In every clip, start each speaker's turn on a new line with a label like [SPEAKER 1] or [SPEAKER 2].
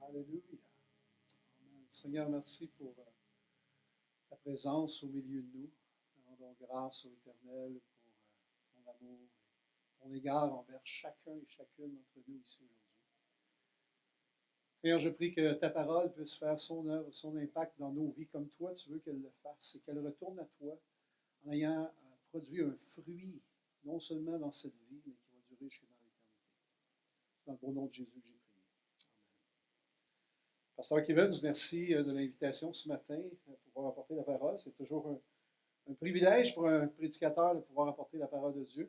[SPEAKER 1] Alléluia. Amen. Seigneur, merci pour ta présence au milieu de nous. Rendons grâce au Éternel pour ton amour et ton égard envers chacun et chacune d'entre nous ici aujourd'hui. Seigneur, je prie que ta parole puisse faire son œuvre, son impact dans nos vies comme toi tu veux qu'elle le fasse et qu'elle retourne à toi en ayant produit un fruit, non seulement dans cette vie, mais qui va durer jusque dans l'éternité. C'est dans le beau nom de Jésus que j'ai prié. Pasteur Kevin, merci de l'invitation ce matin pour pouvoir apporter la parole. C'est toujours un privilège pour un prédicateur de pouvoir apporter la parole de Dieu.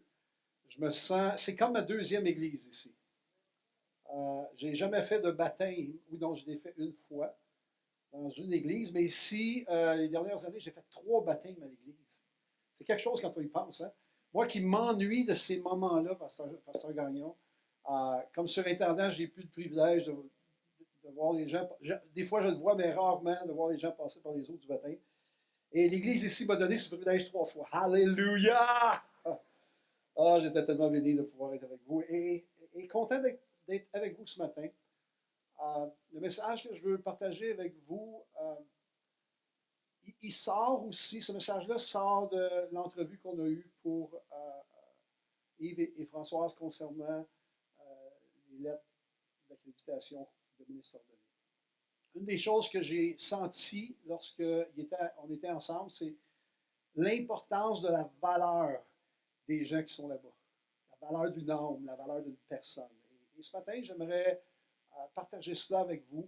[SPEAKER 1] Je me sens, c'est comme ma deuxième église ici. Je n'ai jamais fait de baptême, ou non, je l'ai fait une fois dans une église, mais ici, les dernières années, j'ai fait 3 baptêmes à l'église. C'est quelque chose quand on y pense. Hein? Moi qui m'ennuie de ces moments-là, Pasteur Gagnon, comme surintendant, j'ai plus le privilège de voir les gens. Des fois, je le vois, mais rarement, de voir les gens passer par les eaux du baptême. Et l'Église ici m'a donné ce privilège 3 fois. Alléluia! J'étais tellement béni de pouvoir être avec vous et content d'être avec vous ce matin. Le message que je veux partager avec vous, il sort aussi, ce message-là sort de l'entrevue qu'on a eue pour Yves et Françoise concernant les lettres d'accréditation de ministre ordonné. Une des choses que j'ai senties lorsqu'on était ensemble, c'est l'importance de la valeur des gens qui sont là-bas. La valeur d'une âme, la valeur d'une personne. Et ce matin, j'aimerais partager cela avec vous.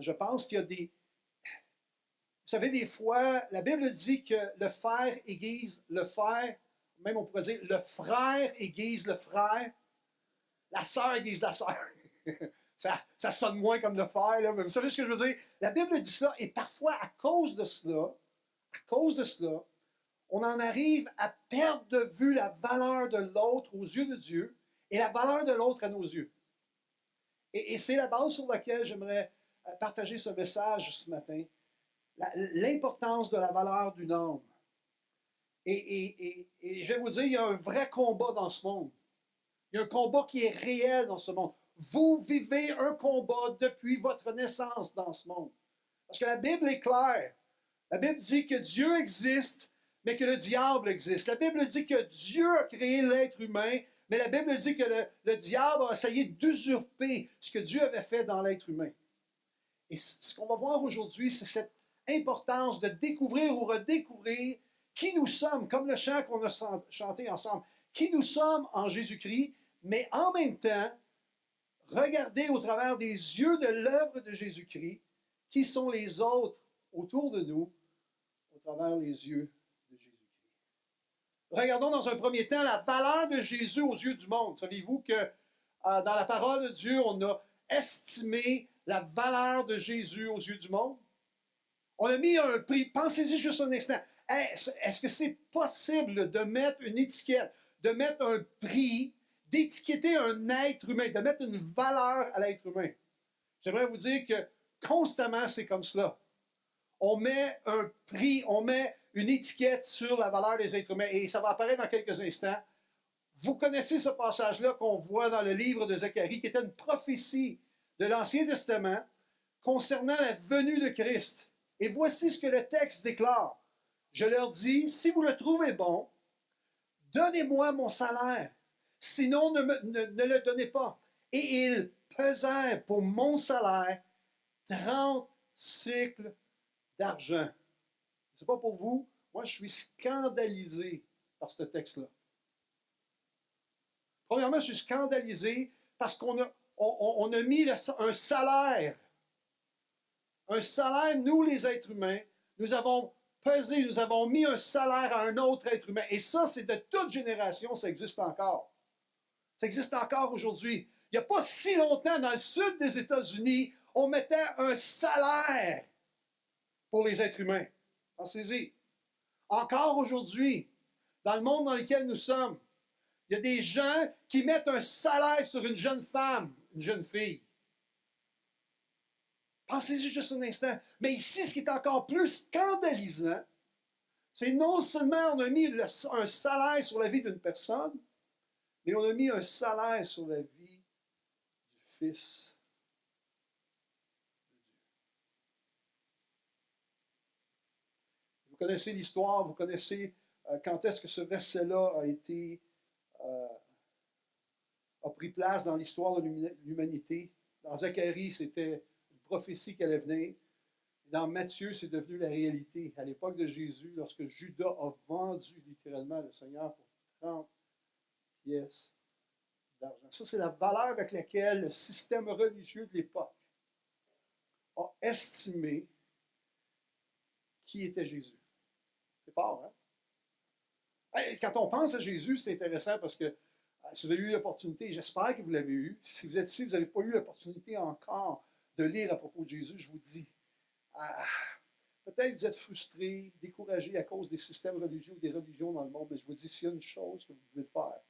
[SPEAKER 1] Je pense qu'il y a des... Vous savez, des fois, la Bible dit que le frère aiguise le frère, même on pourrait dire le frère aiguise le frère, la sœur aiguise la sœur. Ça sonne moins comme le frère, là, mais vous savez ce que je veux dire? La Bible dit ça, et parfois, à cause de cela, on en arrive à perdre de vue la valeur de l'autre aux yeux de Dieu et la valeur de l'autre à nos yeux. Et c'est la base sur laquelle j'aimerais partager ce message ce matin. L'importance de la valeur d'une âme. Et je vais vous dire, il y a un vrai combat dans ce monde. Il y a un combat qui est réel dans ce monde. Vous vivez un combat depuis votre naissance dans ce monde. Parce que la Bible est claire. La Bible dit que Dieu existe, mais que le diable existe. La Bible dit que Dieu a créé l'être humain, mais la Bible dit que le diable a essayé d'usurper ce que Dieu avait fait dans l'être humain. Et ce qu'on va voir aujourd'hui, c'est cette importance de découvrir ou redécouvrir qui nous sommes, comme le chant qu'on a chanté ensemble, qui nous sommes en Jésus-Christ, mais en même temps, regarder au travers des yeux de l'œuvre de Jésus-Christ, qui sont les autres autour de nous, au travers les yeux de Jésus-Christ. Regardons dans un premier temps la valeur de Jésus aux yeux du monde. Savez-vous que dans la parole de Dieu, on a estimé la valeur de Jésus aux yeux du monde? On a mis un prix. Pensez-y juste un instant. Est-ce que c'est possible de mettre une étiquette, de mettre un prix, d'étiqueter un être humain, de mettre une valeur à l'être humain? J'aimerais vous dire que constamment, c'est comme cela. On met un prix, on met une étiquette sur la valeur des êtres humains. Et ça va apparaître dans quelques instants. Vous connaissez ce passage-là qu'on voit dans le livre de Zacharie, qui était une prophétie de l'Ancien Testament concernant la venue de Christ. Et voici ce que le texte déclare. Je leur dis, si vous le trouvez bon, donnez-moi mon salaire. Sinon, ne le donnez pas. Et ils pesèrent pour mon salaire 30 cycles d'argent. C'est pas pour vous. Moi, je suis scandalisé par ce texte-là. Premièrement, je suis scandalisé parce qu'on a mis un salaire. Un salaire, nous les êtres humains, nous avons pesé, nous avons mis un salaire à un autre être humain. Et ça, c'est de toute génération, ça existe encore. Ça existe encore aujourd'hui. Il n'y a pas si longtemps, dans le sud des États-Unis, on mettait un salaire pour les êtres humains. Pensez-y. Encore aujourd'hui, dans le monde dans lequel nous sommes, il y a des gens qui mettent un salaire sur une jeune femme, une jeune fille. Pensez-y juste un instant. Mais ici, ce qui est encore plus scandalisant, c'est non seulement on a mis un salaire sur la vie d'une personne, mais on a mis un salaire sur la vie du Fils connaissez l'histoire, vous connaissez quand est-ce que ce verset-là a pris place dans l'histoire de l'humanité. Dans Zacharie, c'était une prophétie qui allait venir. Dans Matthieu, c'est devenu la réalité. À l'époque de Jésus, lorsque Judas a vendu littéralement le Seigneur pour 30 pièces d'argent. Ça, c'est la valeur avec laquelle le système religieux de l'époque a estimé qui était Jésus. C'est fort, hein? Quand on pense à Jésus, c'est intéressant parce que si vous avez eu l'opportunité, j'espère que vous l'avez eu. Si vous êtes ici, vous n'avez pas eu l'opportunité encore de lire à propos de Jésus, je vous dis, peut-être que vous êtes frustré, découragé à cause des systèmes religieux ou des religions dans le monde, mais je vous dis, s'il y a une chose que vous pouvez faire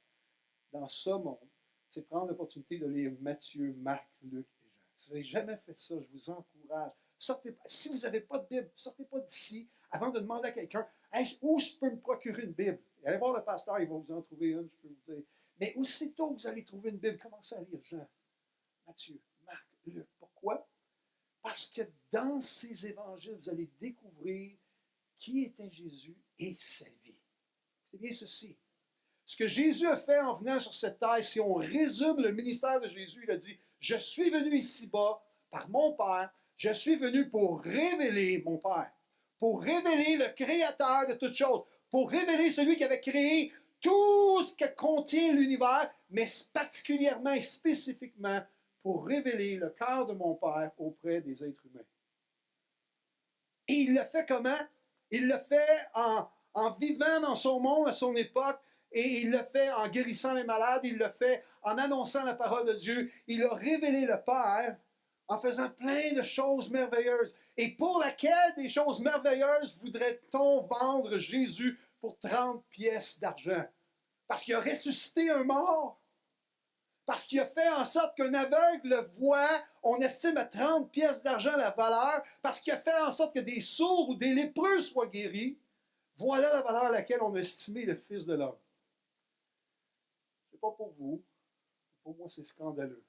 [SPEAKER 1] dans ce monde, c'est prendre l'opportunité de lire Matthieu, Marc, Luc et Jean. Si vous n'avez jamais fait ça, je vous encourage. Sortez, si vous n'avez pas de Bible, sortez pas d'ici avant de demander à quelqu'un hey, où je peux me procurer une Bible. Et allez voir le pasteur, il va vous en trouver une, je peux vous dire. Mais aussitôt que vous allez trouver une Bible, commencez à lire Jean, Matthieu, Marc, Luc. Pourquoi? Parce que dans ces évangiles, vous allez découvrir qui était Jésus et sa vie. C'est bien ceci. Ce que Jésus a fait en venant sur cette terre, si on résume le ministère de Jésus, il a dit, je suis venu ici-bas par mon Père, je suis venu pour révéler mon Père, pour révéler le Créateur de toutes choses, pour révéler celui qui avait créé tout ce que contient l'univers, mais particulièrement et spécifiquement pour révéler le cœur de mon Père auprès des êtres humains. Et il le fait comment? Il le fait en vivant dans son monde, à son époque, et il le fait en guérissant les malades, il le fait en annonçant la parole de Dieu. Il a révélé le Père en faisant plein de choses merveilleuses. Et pour laquelle des choses merveilleuses voudrait-on vendre Jésus pour 30 pièces d'argent? Parce qu'il a ressuscité un mort. Parce qu'il a fait en sorte qu'un aveugle voit, on estime à 30 pièces d'argent la valeur, parce qu'il a fait en sorte que des sourds ou des lépreux soient guéris. Voilà la valeur à laquelle on a estimé le Fils de l'homme. Ce n'est pas pour vous, pour moi c'est scandaleux.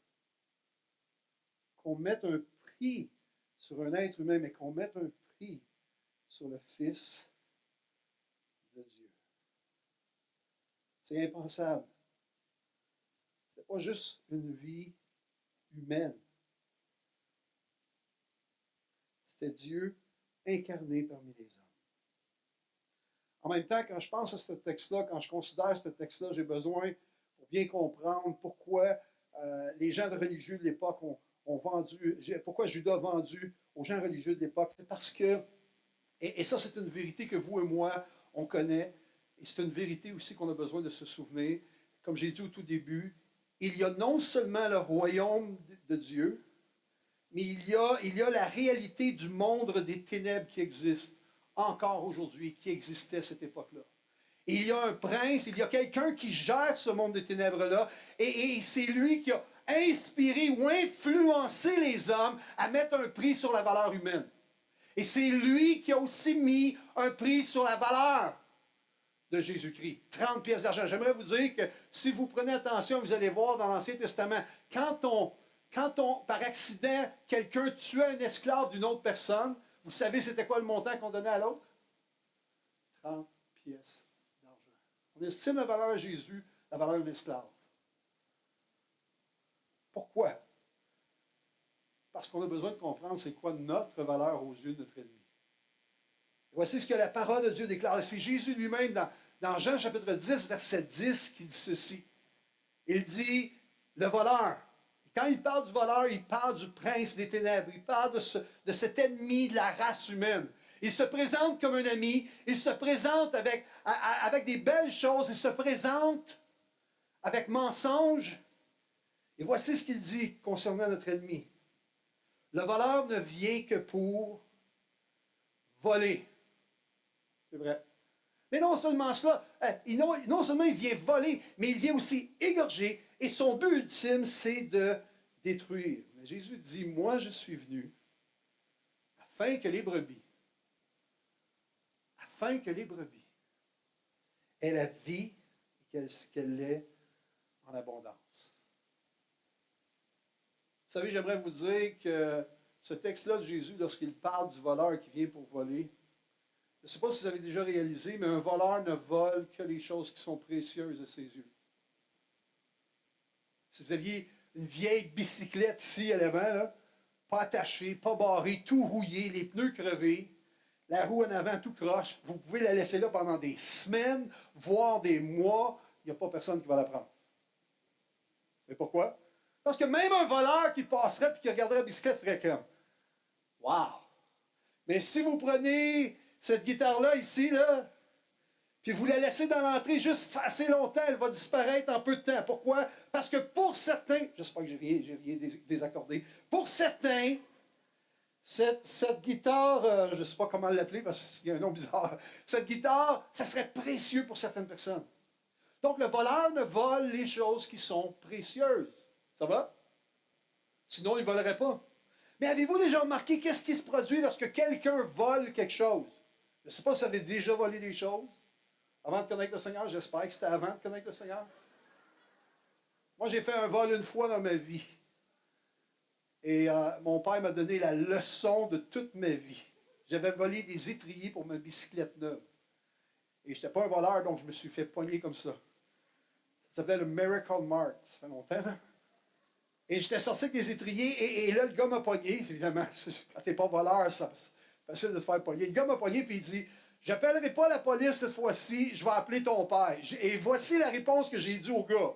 [SPEAKER 1] Qu'on mette un prix sur un être humain, mais qu'on mette un prix sur le Fils de Dieu. C'est impensable. Ce n'est pas juste une vie humaine. C'était Dieu incarné parmi les hommes. En même temps, quand je pense à ce texte-là, quand je considère ce texte-là, j'ai besoin, pour bien comprendre pourquoi les gens religieux de l'époque ont vendu, pourquoi Judas a vendu aux gens religieux de l'époque. C'est parce que, et ça c'est une vérité que vous et moi, on connaît, et c'est une vérité aussi qu'on a besoin de se souvenir. Comme j'ai dit au tout début, il y a non seulement le royaume de Dieu, mais il y a la réalité du monde des ténèbres qui existe encore aujourd'hui, qui existait à cette époque-là. Et il y a un prince, il y a quelqu'un qui gère ce monde des ténèbres-là, et c'est lui qui a inspiré ou influencé les hommes à mettre un prix sur la valeur humaine. Et c'est lui qui a aussi mis un prix sur la valeur de Jésus-Christ. 30 pièces d'argent. J'aimerais vous dire que si vous prenez attention, vous allez voir dans l'Ancien Testament, quand par accident, quelqu'un tuait un esclave d'une autre personne, vous savez c'était quoi le montant qu'on donnait à l'autre? 30 pièces d'argent. On estime la valeur de Jésus, la valeur d'un esclave. Pourquoi? Parce qu'on a besoin de comprendre c'est quoi notre valeur aux yeux de notre ennemi. Voici ce que la parole de Dieu déclare. C'est Jésus lui-même dans Jean chapitre 10, verset 10 qui dit ceci. Il dit, le voleur. Quand il parle du voleur, il parle du prince des ténèbres. Il parle de cet ennemi de la race humaine. Il se présente comme un ami. Il se présente avec des belles choses. Il se présente avec mensonge. Et voici ce qu'il dit concernant notre ennemi. Le voleur ne vient que pour voler. C'est vrai. Mais non seulement cela, non seulement il vient voler, mais il vient aussi égorger. Et son but ultime, c'est de détruire. Mais Jésus dit, moi je suis venu afin que les brebis aient la vie et qu'elle l'ait en abondance. Vous savez, j'aimerais vous dire que ce texte-là de Jésus, lorsqu'il parle du voleur qui vient pour voler, Je ne sais pas si vous avez déjà réalisé, mais un voleur ne vole que les choses qui sont précieuses à ses yeux. Si vous aviez une vieille bicyclette ici à l'avant, là, pas attachée, pas barrée, tout rouillé, les pneus crevés, la roue en avant tout croche, vous pouvez la laisser là pendant des semaines, voire des mois, il n'y a pas personne qui va la prendre. C'est pourquoi? Parce que même un voleur qui passerait et qui regarderait la bicyclette ferait comme wow! Mais si vous prenez cette guitare-là ici, là, puis vous la laissez dans l'entrée juste assez longtemps, elle va disparaître en peu de temps. Pourquoi? Parce que pour certains, j'espère que j'ai rien désaccordé, pour certains, cette guitare, je ne sais pas comment l'appeler parce qu'il y a un nom bizarre, cette guitare, ça serait précieux pour certaines personnes. Donc le voleur ne vole les choses qui sont précieuses. Ça va? Sinon, il ne volerait pas. Mais avez-vous déjà remarqué qu'est-ce qui se produit lorsque quelqu'un vole quelque chose? Je ne sais pas si vous avez déjà volé des choses. Avant de connaître le Seigneur, j'espère que c'était avant de connaître le Seigneur. Moi, j'ai fait un vol une fois dans ma vie. Et mon père m'a donné la leçon de toute ma vie. J'avais volé des étriers pour ma bicyclette neuve. Et je n'étais pas un voleur, donc je me suis fait pogner comme ça. Ça s'appelait le Miracle Mark. Ça fait longtemps, hein? Et j'étais sorti avec des étriers, et là, le gars m'a pogné. Évidemment, quand t'es pas voleur, c'est facile de te faire pogner. Le gars m'a pogné, puis il dit, j'appellerai pas la police cette fois-ci, je vais appeler ton père. Et voici la réponse que j'ai dit au gars.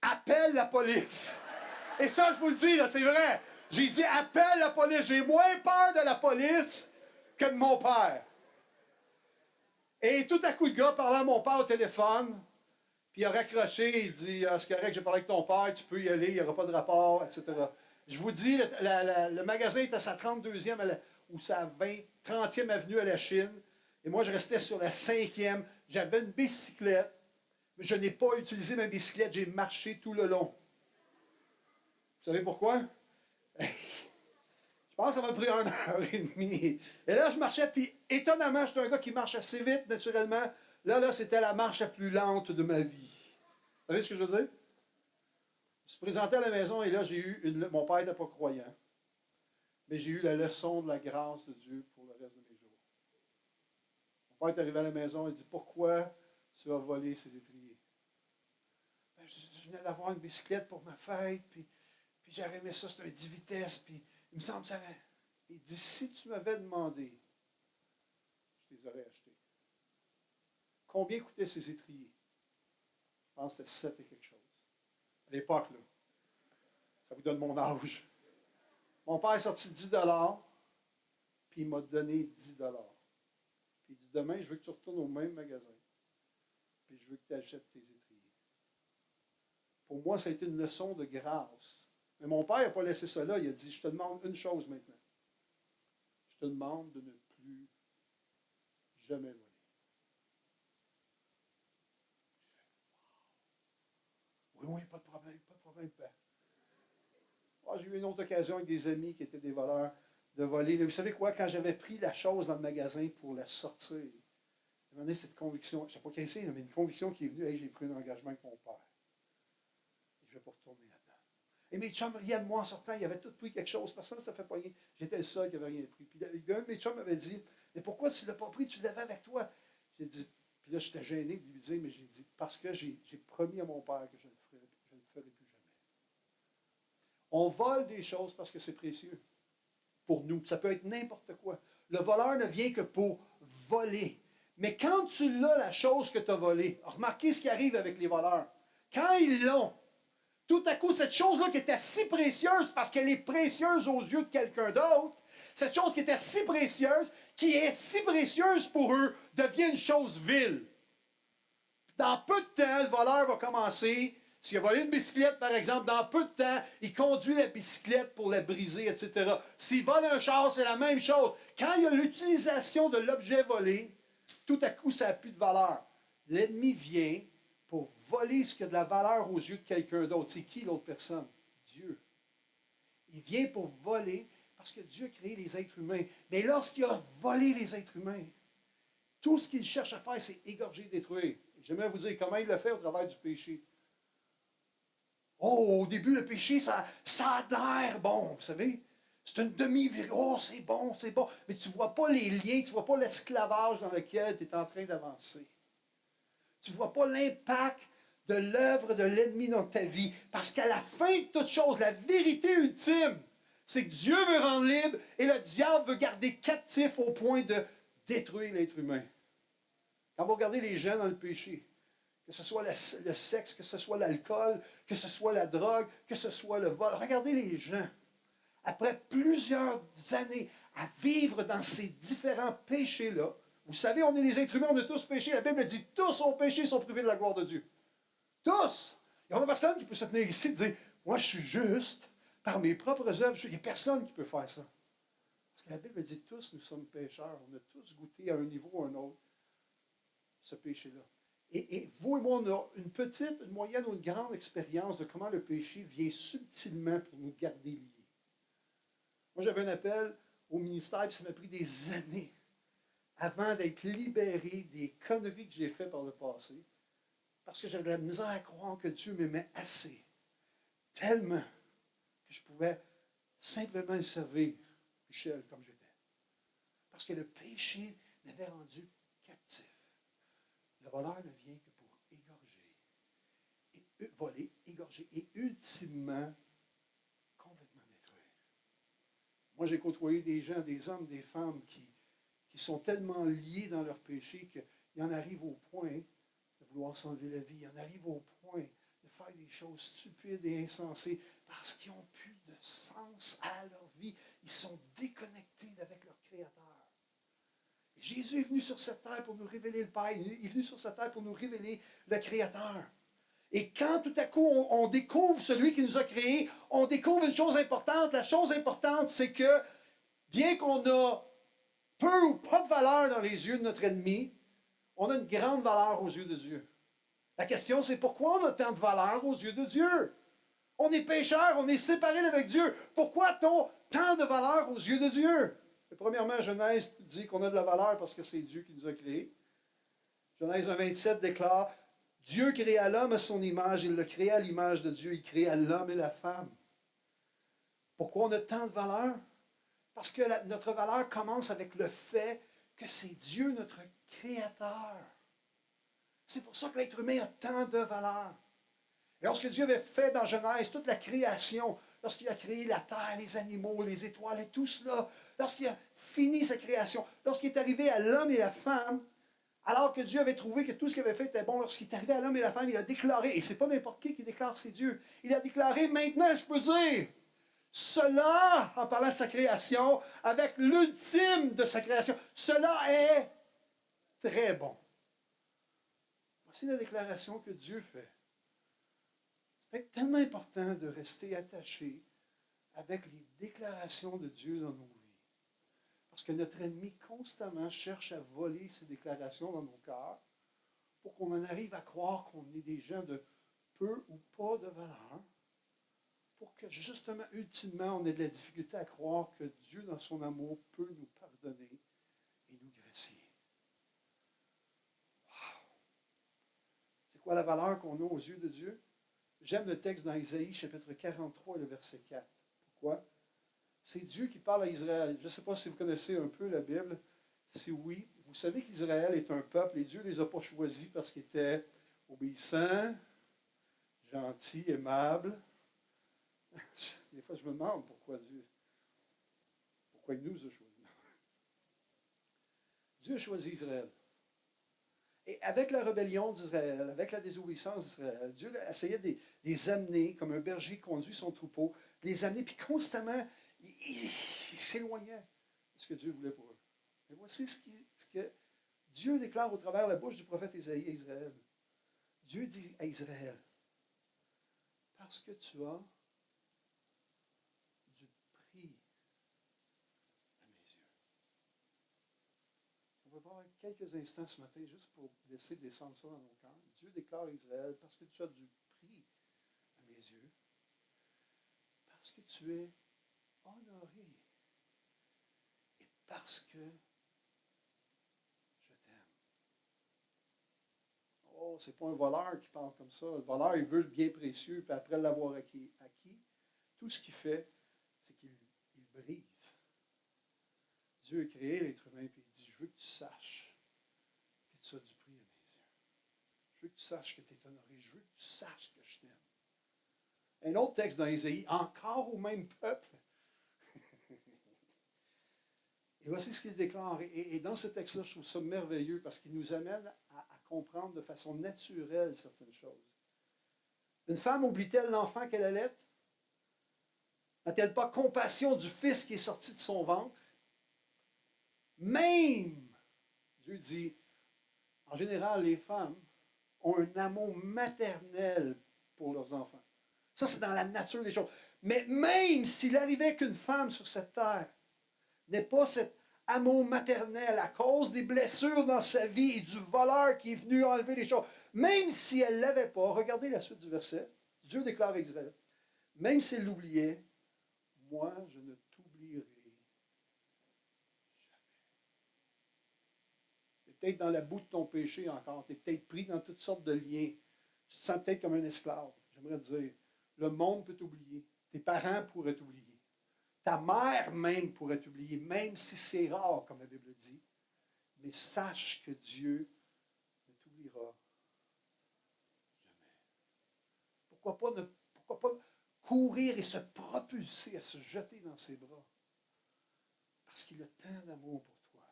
[SPEAKER 1] Appelle la police. Et ça, je vous le dis, là, c'est vrai. J'ai dit, appelle la police. J'ai moins peur de la police que de mon père. Et tout à coup, le gars parlait à mon père au téléphone. Puis il a raccroché, il dit c'est correct, j'ai parlé avec ton père, tu peux y aller, il n'y aura pas de rapport, etc. Je vous dis, le magasin est à sa 32e ou sa 30e avenue à la Chine. Et moi, je restais sur la 5e. J'avais une bicyclette. Mais je n'ai pas utilisé ma bicyclette, j'ai marché tout le long. Vous savez pourquoi? Je pense que ça m'a pris 1h30. Et là, je marchais, puis étonnamment, j'étais un gars qui marche assez vite, naturellement. Là, c'était la marche la plus lente de ma vie. Vous savez ce que je veux dire? Je me suis présenté à la maison et là, j'ai eu mon père n'était pas croyant. Mais j'ai eu la leçon de la grâce de Dieu pour le reste de mes jours. Mon père est arrivé à la maison et dit, pourquoi tu as volé ces étriers? Ben, je venais d'avoir une bicyclette pour ma fête, puis j'aurais aimé ça, c'est un 10 vitesses, puis il me semble que ça avait... Il dit, si tu m'avais demandé, je les aurais achetés. Combien coûtaient ces étriers? Je pense que c'était 7 et quelque chose. À l'époque, là. Ça vous donne mon âge. Mon père est sorti 10 $, puis il m'a donné 10 $. Puis il dit, demain, je veux que tu retournes au même magasin, puis je veux que tu achètes tes étriers. Pour moi, ça a été une leçon de grâce. Mais mon père n'a pas laissé ça là. Il a dit, je te demande une chose maintenant. Je te demande de ne plus jamais voler. Oui, pas de problème, père. Oh, j'ai eu une autre occasion avec des amis qui étaient des voleurs de voler. Mais vous savez quoi, quand j'avais pris la chose dans le magasin pour la sortir, il m'a donné cette conviction, je ne sais pas quelle c'est, mais une conviction qui est venue, hey, j'ai pris un engagement avec mon père. Et je ne vais pas retourner là-dedans. Et mes chums riaient de moi en sortant, ils avaient tous pris quelque chose, personne ne s'était fait pogner. J'étais le seul qui n'avait rien pris. Puis un de mes chums m'avait dit, mais pourquoi tu ne l'as pas pris, tu l'avais avec toi? J'ai dit, puis là j'étais gêné de lui dire, mais j'ai dit, parce que j'ai promis à mon père que je ne le ferai plus jamais. On vole des choses parce que c'est précieux pour nous. Ça peut être n'importe quoi. Le voleur ne vient que pour voler. Mais quand tu l'as, la chose que tu as volée, remarquez ce qui arrive avec les voleurs. Quand ils l'ont, tout à coup, cette chose-là qui était si précieuse parce qu'elle est précieuse aux yeux de quelqu'un d'autre, cette chose qui était si précieuse, qui est si précieuse pour eux, devient une chose vile. Dans peu de temps, le voleur va commencer. S'il a volé une bicyclette, par exemple, dans peu de temps, il conduit la bicyclette pour la briser, etc. S'il vole un char, c'est la même chose. Quand il y a l'utilisation de l'objet volé, tout à coup, ça n'a plus de valeur. L'ennemi vient pour voler ce qui a de la valeur aux yeux de quelqu'un d'autre. C'est qui l'autre personne? Dieu. Il vient pour voler parce que Dieu a créé les êtres humains. Mais lorsqu'il a volé les êtres humains, tout ce qu'il cherche à faire, c'est égorger, détruire. J'aimerais vous dire comment il le fait au travers du péché. Oh, au début, le péché, ça a l'air bon, vous savez. C'est une demi-vérité. Oh, c'est bon, c'est bon. Mais tu ne vois pas les liens, tu ne vois pas l'esclavage dans lequel tu es en train d'avancer. Tu ne vois pas l'impact de l'œuvre de l'ennemi dans ta vie. Parce qu'à la fin de toute chose, la vérité ultime, c'est que Dieu veut rendre libre et le diable veut garder captif au point de détruire l'être humain. Quand vous regardez les gens dans le péché, que ce soit le sexe, que ce soit l'alcool, que ce soit la drogue, que ce soit le vol, regardez les gens. Après plusieurs années à vivre dans ces différents péchés-là, vous savez, on est des êtres humains, on a tous péché. La Bible dit tous ont péché et sont privés de la gloire de Dieu. Tous! Il n'y a pas personne qui peut se tenir ici et dire moi, je suis juste par mes propres œuvres. Il n'y a personne qui peut faire ça. Parce que la Bible dit tous nous sommes pécheurs. On a tous goûté à un niveau ou à un autre ce péché-là. Et vous et moi, on a une petite, une moyenne ou une grande expérience de comment le péché vient subtilement pour nous garder liés. Moi, j'avais un appel au ministère, puis ça m'a pris des années avant d'être libéré des conneries que j'ai faites par le passé, parce que j'avais de la misère à croire que Dieu m'aimait assez, tellement que je pouvais simplement le servir, Michel, comme j'étais. Parce que le péché m'avait rendu captif. Le voleur ne vient que pour égorger, et voler, égorger, et ultimement, complètement détruire. Moi, j'ai côtoyé des gens, des hommes, des femmes qui sont tellement liés dans leur péché qu'ils en arrivent au point de vouloir s'enlever la vie. Ils en arrivent au point de faire des choses stupides et insensées parce qu'ils n'ont plus de sens à leur vie. Ils sont déconnectés avec leur Créateur. Et Jésus est venu sur cette terre pour nous révéler le Père. Il est venu sur cette terre pour nous révéler le Créateur. Et quand tout à coup on découvre celui qui nous a créés, on découvre une chose importante. La chose importante, c'est que bien qu'on a peu ou pas de valeur dans les yeux de notre ennemi, on a une grande valeur aux yeux de Dieu. La question, c'est pourquoi on a tant de valeur aux yeux de Dieu? On est pécheurs, on est séparés d'avec Dieu. Pourquoi a-t-on tant de valeur aux yeux de Dieu? Et premièrement, Genèse dit qu'on a de la valeur parce que c'est Dieu qui nous a créés. Genèse 1,27 déclare Dieu créa l'homme à son image, il le créa à l'image de Dieu, il créa l'homme et la femme. Pourquoi on a tant de valeur? Parce que notre valeur commence avec le fait que c'est Dieu notre Créateur. C'est pour ça que l'être humain a tant de valeur. Et lorsque Dieu avait fait dans Genèse toute la création, lorsqu'il a créé la terre, les animaux, les étoiles et tout cela, lorsqu'il a fini sa création, lorsqu'il est arrivé à l'homme et la femme, alors que Dieu avait trouvé que tout ce qu'il avait fait était bon, lorsqu'il est arrivé à l'homme et la femme, il a déclaré, et c'est pas n'importe qui déclare c'est Dieu, il a déclaré, maintenant je peux dire, cela, en parlant de sa création, avec l'ultime de sa création, cela est très bon. Voici la déclaration que Dieu fait. C'est tellement important de rester attaché avec les déclarations de Dieu dans nos vies. Parce que notre ennemi constamment cherche à voler ces déclarations dans nos cœurs pour qu'on en arrive à croire qu'on est des gens de peu ou pas de valeur, pour que justement, ultimement, on ait de la difficulté à croire que Dieu, dans son amour, peut nous pardonner et nous gracier. Wow! C'est quoi la valeur qu'on a aux yeux de Dieu? J'aime le texte dans Isaïe, chapitre 43, le verset 4. Pourquoi? C'est Dieu qui parle à Israël. Je ne sais pas si vous connaissez un peu la Bible. Si oui, vous savez qu'Israël est un peuple et Dieu ne les a pas choisis parce qu'ils étaient obéissants, gentils, aimables. Des fois, je me demande pourquoi il nous a choisis. Dieu a choisi Israël. Et avec la rébellion d'Israël, avec la désobéissance d'Israël, Dieu essayait de les amener, comme un berger conduit son troupeau, de les amener, puis constamment, il s'éloignait de ce que Dieu voulait pour eux. Et voici ce que Dieu déclare au travers de la bouche du prophète Isaïe à Israël. Dieu dit à Israël, parce que tu as du prix à mes yeux. On va voir quelques instants ce matin, juste pour laisser descendre ça dans nos cœurs. Dieu déclare à Israël, parce que tu as du prix à mes yeux, parce que tu es honoré, et parce que je t'aime. Oh, c'est pas un voleur qui parle comme ça. Le voleur, il veut le bien précieux, puis après l'avoir acquis, tout ce qu'il fait, c'est qu'il brise. Dieu a créé l'être humain et il dit, je veux que tu saches que tu as du prix à mes yeux. Je veux que tu saches que tu es honoré. Je veux que tu saches que je t'aime. Un autre texte dans Ésaïe, encore au même peuple. Et voici ce qu'il déclare. Et dans ce texte-là, je trouve ça merveilleux parce qu'il nous amène à comprendre de façon naturelle certaines choses. Une femme oublie-t-elle l'enfant qu'elle allait? N'a-t-elle pas compassion du fils qui est sorti de son ventre? Même, Dieu dit, en général, les femmes ont un amour maternel pour leurs enfants. Ça, c'est dans la nature des choses. Mais même s'il arrivait qu'une femme sur cette terre n'ait pas cet amour maternel à cause des blessures dans sa vie et du voleur qui est venu enlever les choses, même si elle ne l'avait pas, regardez la suite du verset, Dieu déclare à Israël, même s'il l'oubliait, moi, je ne t'oublierai jamais. Tu es peut-être dans la boue de ton péché encore, tu es peut-être pris dans toutes sortes de liens, tu te sens peut-être comme un esclave. J'aimerais te dire, le monde peut t'oublier, tes parents pourraient t'oublier. Ta mère même pourrait t'oublier, même si c'est rare, comme la Bible dit. Mais sache que Dieu ne t'oubliera jamais. Pourquoi pas courir et se propulser à se jeter dans ses bras? Parce qu'il a tant d'amour pour toi.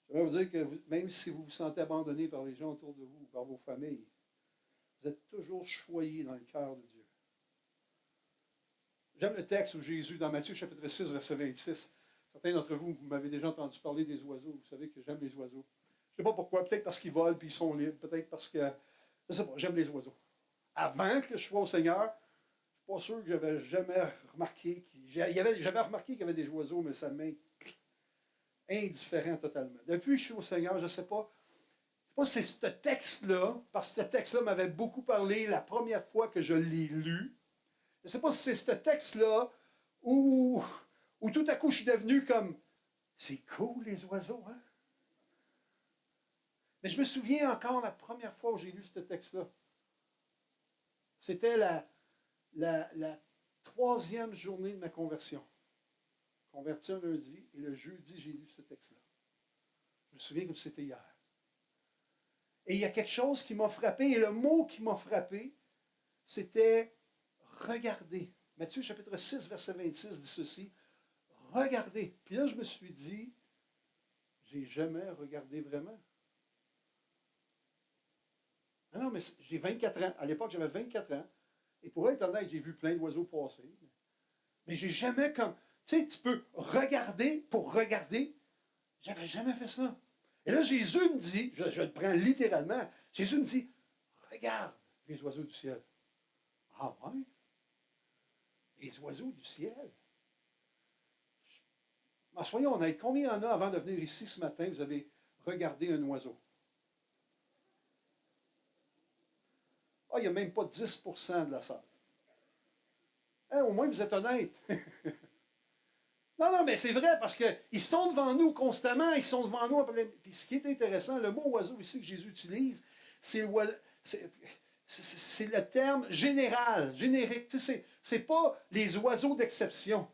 [SPEAKER 1] J'aimerais vous dire que même si vous vous sentez abandonné par les gens autour de vous, par vos familles, vous êtes toujours choyé dans le cœur de Dieu. J'aime le texte où Jésus, dans Matthieu chapitre 6, verset 26, certains d'entre vous, vous m'avez déjà entendu parler des oiseaux. Vous savez que j'aime les oiseaux. Je ne sais pas pourquoi. Peut-être parce qu'ils volent et ils sont libres. Peut-être parce que, je ne sais pas, j'aime les oiseaux. Avant que je sois au Seigneur, je ne suis pas sûr que j'avais jamais remarqué j'avais remarqué qu'il y avait des oiseaux, mais ça m'est indifférent totalement. Depuis que je suis au Seigneur, je ne sais pas. Je ne sais pas si c'est ce texte-là, parce que ce texte-là m'avait beaucoup parlé la première fois que je l'ai lu. Je ne sais pas si c'est ce texte-là où tout à coup je suis devenu comme, c'est cool les oiseaux, hein? Mais je me souviens encore la première fois où j'ai lu ce texte-là. C'était la troisième journée de ma conversion. Converti un lundi, et le jeudi, j'ai lu ce texte-là. Je me souviens comme c'était hier. Et il y a quelque chose qui m'a frappé, et le mot qui m'a frappé, c'était regardez. Matthieu chapitre 6, verset 26 dit ceci. Regardez. Puis là, je me suis dit, j'ai jamais regardé vraiment. Ah non, mais j'ai 24 ans. À l'époque, j'avais 24 ans. Et pour être honnête, j'ai vu plein d'oiseaux passer. Mais j'ai jamais comme... Tu sais, tu peux regarder pour regarder. J'avais jamais fait ça. Et là, Jésus me dit, je le prends littéralement, Jésus me dit, regarde les oiseaux du ciel. Ah ouais? Les oiseaux du ciel? Ben, soyons honnêtes, combien il y en a avant de venir ici ce matin, vous avez regardé un oiseau? Ah, il n'y a même pas 10% de la salle. Hein, au moins, vous êtes honnête. Non, non, mais c'est vrai, parce qu'ils sont devant nous constamment, ils sont devant nous. Puis ce qui est intéressant, le mot oiseau ici que Jésus utilise, c'est le terme général, générique. Tu sais, c'est pas les oiseaux d'exception.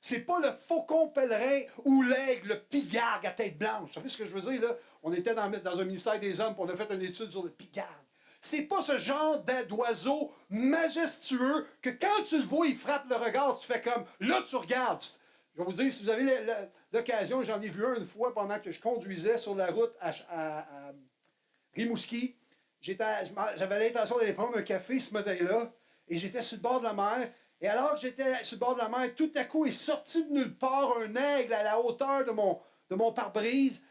[SPEAKER 1] C'est pas le faucon pèlerin ou l'aigle, le pigargue à tête blanche. Vous savez ce que je veux dire, là? On était dans un ministère des hommes, puis on a fait une étude sur le pigargue. C'est pas ce genre d'oiseau majestueux que quand tu le vois, il frappe le regard, tu fais comme, là tu regardes. Je vais vous dire, si vous avez l'occasion, j'en ai vu un une fois pendant que je conduisais sur la route à Rimouski. J'avais l'intention d'aller prendre un café ce matin-là, et j'étais sur le bord de la mer. Et alors que j'étais sur le bord de la mer, tout à coup est sorti de nulle part un aigle à la hauteur de mon pare-brise,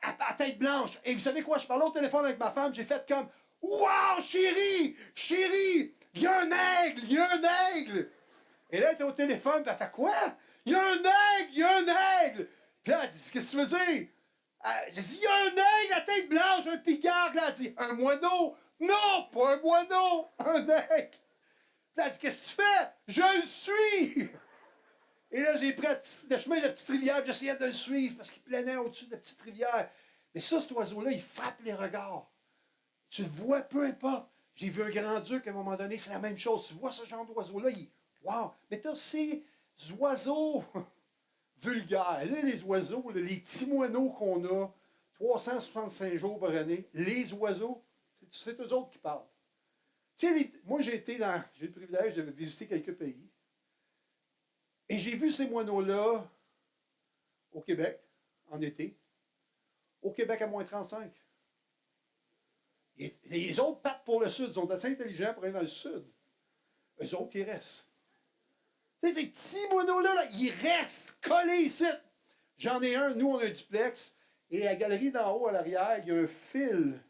[SPEAKER 1] à tête blanche. Et vous savez quoi? Je parlais au téléphone avec ma femme, j'ai fait comme « Wow, chérie! Chérie! Il y a un aigle! Il y a un aigle! » Et là, elle était au téléphone, puis elle fait « Quoi? Il y a un aigle! Il y a un aigle! » Puis là, elle dit « Qu'est-ce que tu veux dire? » J'ai dit « Il y a un aigle à tête blanche, un pigargue! » Là, elle dit « Un moineau! » Non, pas un moineau! Un aigle! Là, elle dit, qu'est-ce que tu fais? Je le suis! Et là, j'ai pris le chemin de la petite rivière, j'essayais de le suivre parce qu'il planait au-dessus de la petite rivière. Mais ça, cet oiseau-là, il frappe les regards. Tu le vois, peu importe. J'ai vu un grand-duc à un moment donné, c'est la même chose. Tu vois ce genre d'oiseau-là, wow! Mais tu as aussi oiseaux vulgaires. Là, les oiseaux, là, les petits moineaux qu'on a, 365 jours par année, les oiseaux, c'est eux autres qui parlent. Tu sais, moi, j'ai le privilège de visiter quelques pays. Et j'ai vu ces moineaux-là au Québec, en été. Au Québec, à moins 35. Et les autres partent pour le sud. Ils sont assez intelligents pour aller dans le sud. Eux autres, ils restent. Tu sais, ces petits moineaux-là, là, ils restent collés ici. J'en ai un, nous, on a un duplex. Et la galerie d'en haut, à l'arrière, il y a un fil,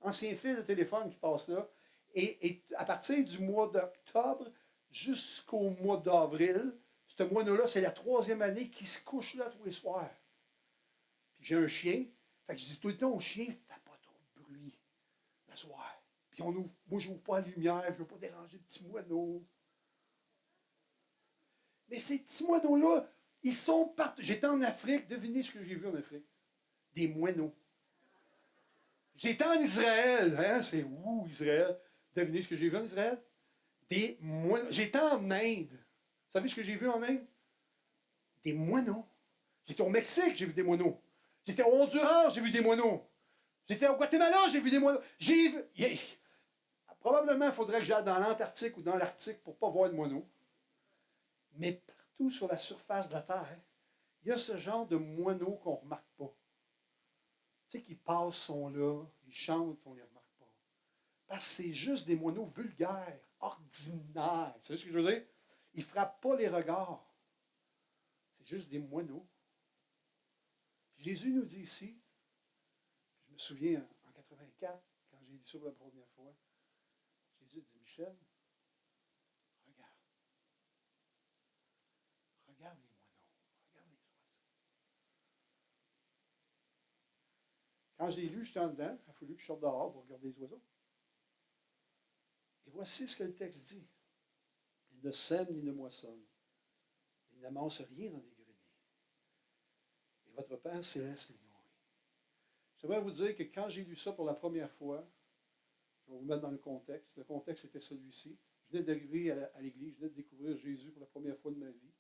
[SPEAKER 1] ancien fil de téléphone qui passe là. Et à partir du mois d'octobre jusqu'au mois d'avril, ce moineau-là, c'est la 3e année qu'il se couche là tous les soirs. Puis j'ai un chien. Fait que je dis tout le temps au chien, fais pas trop de bruit le soir. Puis moi, je n'ouvre pas la lumière, je ne veux pas déranger le petit moineau. Mais ces petits moineaux-là, ils sont partout. J'étais en Afrique, devinez ce que j'ai vu en Afrique. Des moineaux. J'étais en Israël, hein, c'est où Israël? Devinez ce que j'ai vu en Israël? Des moineaux. J'étais en Inde. Vous savez ce que j'ai vu en Inde? Des moineaux. J'étais au Mexique, j'ai vu des moineaux. J'étais au Honduras, j'ai vu des moineaux. J'étais au Guatemala, j'ai vu des moineaux. Probablement, il faudrait que j'aille dans l'Antarctique ou dans l'Arctique pour ne pas voir de moineaux. Mais partout sur la surface de la Terre, il y a ce genre de moineaux qu'on ne remarque pas. Tu sais, qui passent, sont là, ils chantent, on ne les remarque pas. Parce que c'est juste des moineaux vulgaires, ordinaires. Tu sais ce que je veux dire? Ils ne frappent pas les regards. C'est juste des moineaux. Puis Jésus nous dit ici, je me souviens en 84, quand j'ai lu ça pour la première fois, Jésus dit, Michel, regarde. Regarde les moineaux. Regarde les oiseaux. Quand j'ai lu, j'étais en dedans, il a fallu que je sorte dehors pour regarder les oiseaux. Et voici ce que le texte dit. Ils ne sèment ni ne moissonnent. Ils n'amassent rien dans des greniers. Et votre Père céleste les nourrit. J'aimerais vous dire que quand j'ai lu ça pour la première fois, je vais vous mettre dans le contexte. Le contexte était celui-ci. Je venais d'arriver à l'église, je venais de découvrir Jésus pour la première fois de ma vie,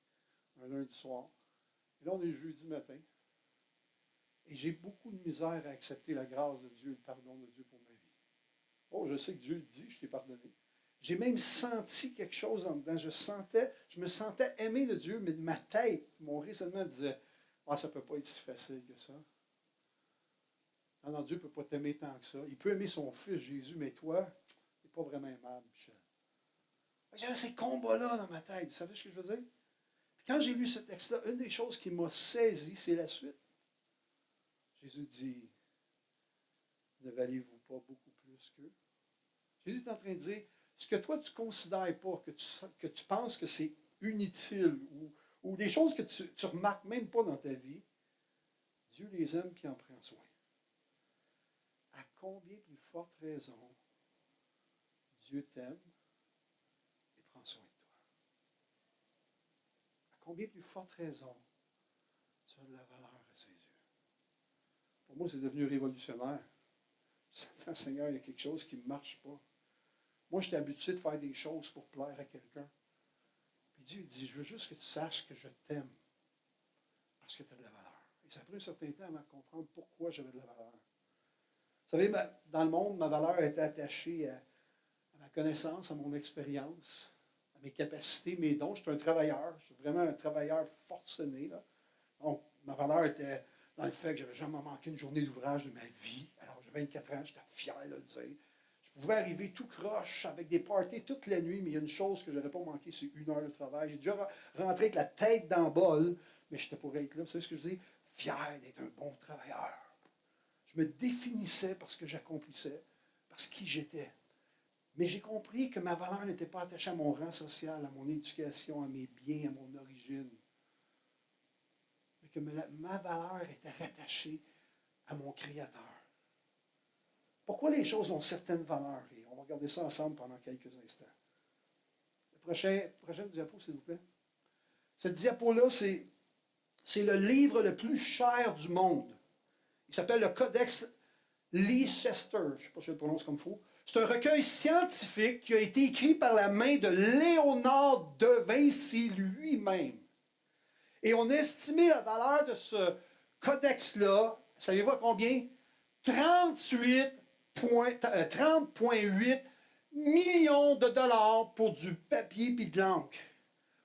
[SPEAKER 1] un lundi soir. Et là, on est jeudi matin. Et j'ai beaucoup de misère à accepter la grâce de Dieu, le pardon de Dieu pour ma vie. Oh, je sais que Dieu le dit, je t'ai pardonné. J'ai même senti quelque chose en dedans. Je me sentais aimé de Dieu, mais de ma tête, mon raisonnement disait, ah, ça ne peut pas être si facile que ça. Non, non, Dieu ne peut pas t'aimer tant que ça. Il peut aimer son fils Jésus, mais toi, tu n'es pas vraiment aimable, Michel. J'avais ces combats-là dans ma tête. Vous savez ce que je veux dire? Puis quand j'ai lu ce texte-là, une des choses qui m'a saisi, c'est la suite. Jésus dit, ne valez-vous pas beaucoup plus qu'eux? Jésus est en train de dire, ce que toi tu ne considères pas, que tu penses que c'est inutile, ou des choses que tu ne remarques même pas dans ta vie, Dieu les aime et en prend soin. À combien plus forte raison Dieu t'aime et prend soin de toi? À combien plus forte raison tu as de la valeur à ses yeux? Pour moi, c'est devenu révolutionnaire. Seigneur, il y a quelque chose qui ne marche pas. Moi, j'étais habitué de faire des choses pour plaire à quelqu'un. Puis Dieu dit, je veux juste que tu saches que je t'aime parce que tu as de la valeur. Et ça a pris un certain temps avant de comprendre pourquoi j'avais de la valeur. Vous savez, dans le monde, ma valeur était attachée à ma connaissance, à mon expérience, à mes capacités, mes dons. J'étais un travailleur. J'étais vraiment un travailleur forcené, là. Donc, ma valeur était dans le fait que j'avais jamais manqué une journée d'ouvrage de ma vie. Alors, j'avais 24 ans, j'étais fier de le dire. Je pouvais arriver tout croche avec des parties toute la nuit, mais il y a une chose que je n'aurais pas manqué, c'est 1 heure de travail. J'ai déjà rentré avec la tête dans le bol, mais j'étais pour être là. Vous savez ce que je dis? Fier d'être un bon travailleur. Je me définissais par ce que j'accomplissais, par ce qui j'étais. Mais j'ai compris que ma valeur n'était pas attachée à mon rang social, à mon éducation, à mes biens, à mon origine. Mais que ma valeur était rattachée à mon Créateur. Pourquoi les choses ont certaines valeurs? Et on va regarder ça ensemble pendant quelques instants. Prochaine diapo, s'il vous plaît. Cette diapo-là, c'est le livre le plus cher du monde. Il s'appelle le Codex Leicester. Je ne sais pas si je le prononce comme il faut. C'est un recueil scientifique qui a été écrit par la main de Léonard de Vinci lui-même. Et on a estimé la valeur de ce codex-là, savez-vous à combien? 30,8 millions de dollars pour du papier et de l'encre.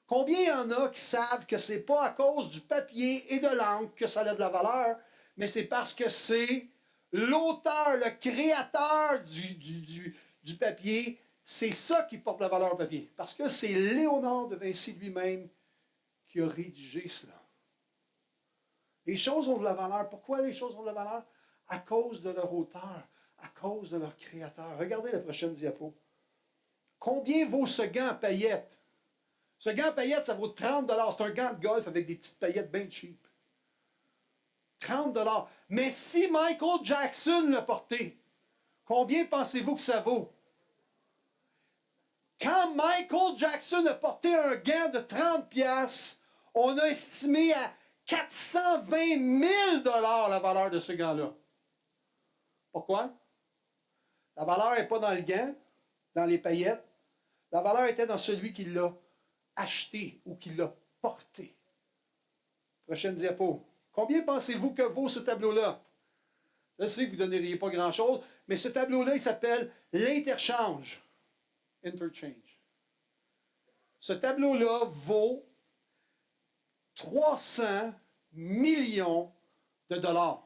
[SPEAKER 1] Combien il y en a qui savent que ce n'est pas à cause du papier et de l'encre que ça a de la valeur, mais c'est parce que c'est l'auteur, le créateur du papier, c'est ça qui porte la valeur au papier. Parce que c'est Léonard de Vinci lui-même qui a rédigé cela. Les choses ont de la valeur. Pourquoi les choses ont de la valeur? À cause de leur auteur, à cause de leur créateur. Regardez la prochaine diapo. Combien vaut ce gant à paillettes? Ce gant à paillettes, ça vaut 30 $. C'est un gant de golf avec des petites paillettes bien cheap. 30 $. Mais si Michael Jackson l'a porté, combien pensez-vous que ça vaut? Quand Michael Jackson a porté un gant de 30 $, on a estimé à 420 000 $ la valeur de ce gant-là. Pourquoi? La valeur n'est pas dans le gant, dans les paillettes. La valeur était dans celui qui l'a acheté ou qui l'a porté. Prochaine diapo. Combien pensez-vous que vaut ce tableau-là? Je sais que vous ne donneriez pas grand-chose, mais ce tableau-là, il s'appelle l'interchange. Interchange. Ce tableau-là vaut 300 millions de dollars.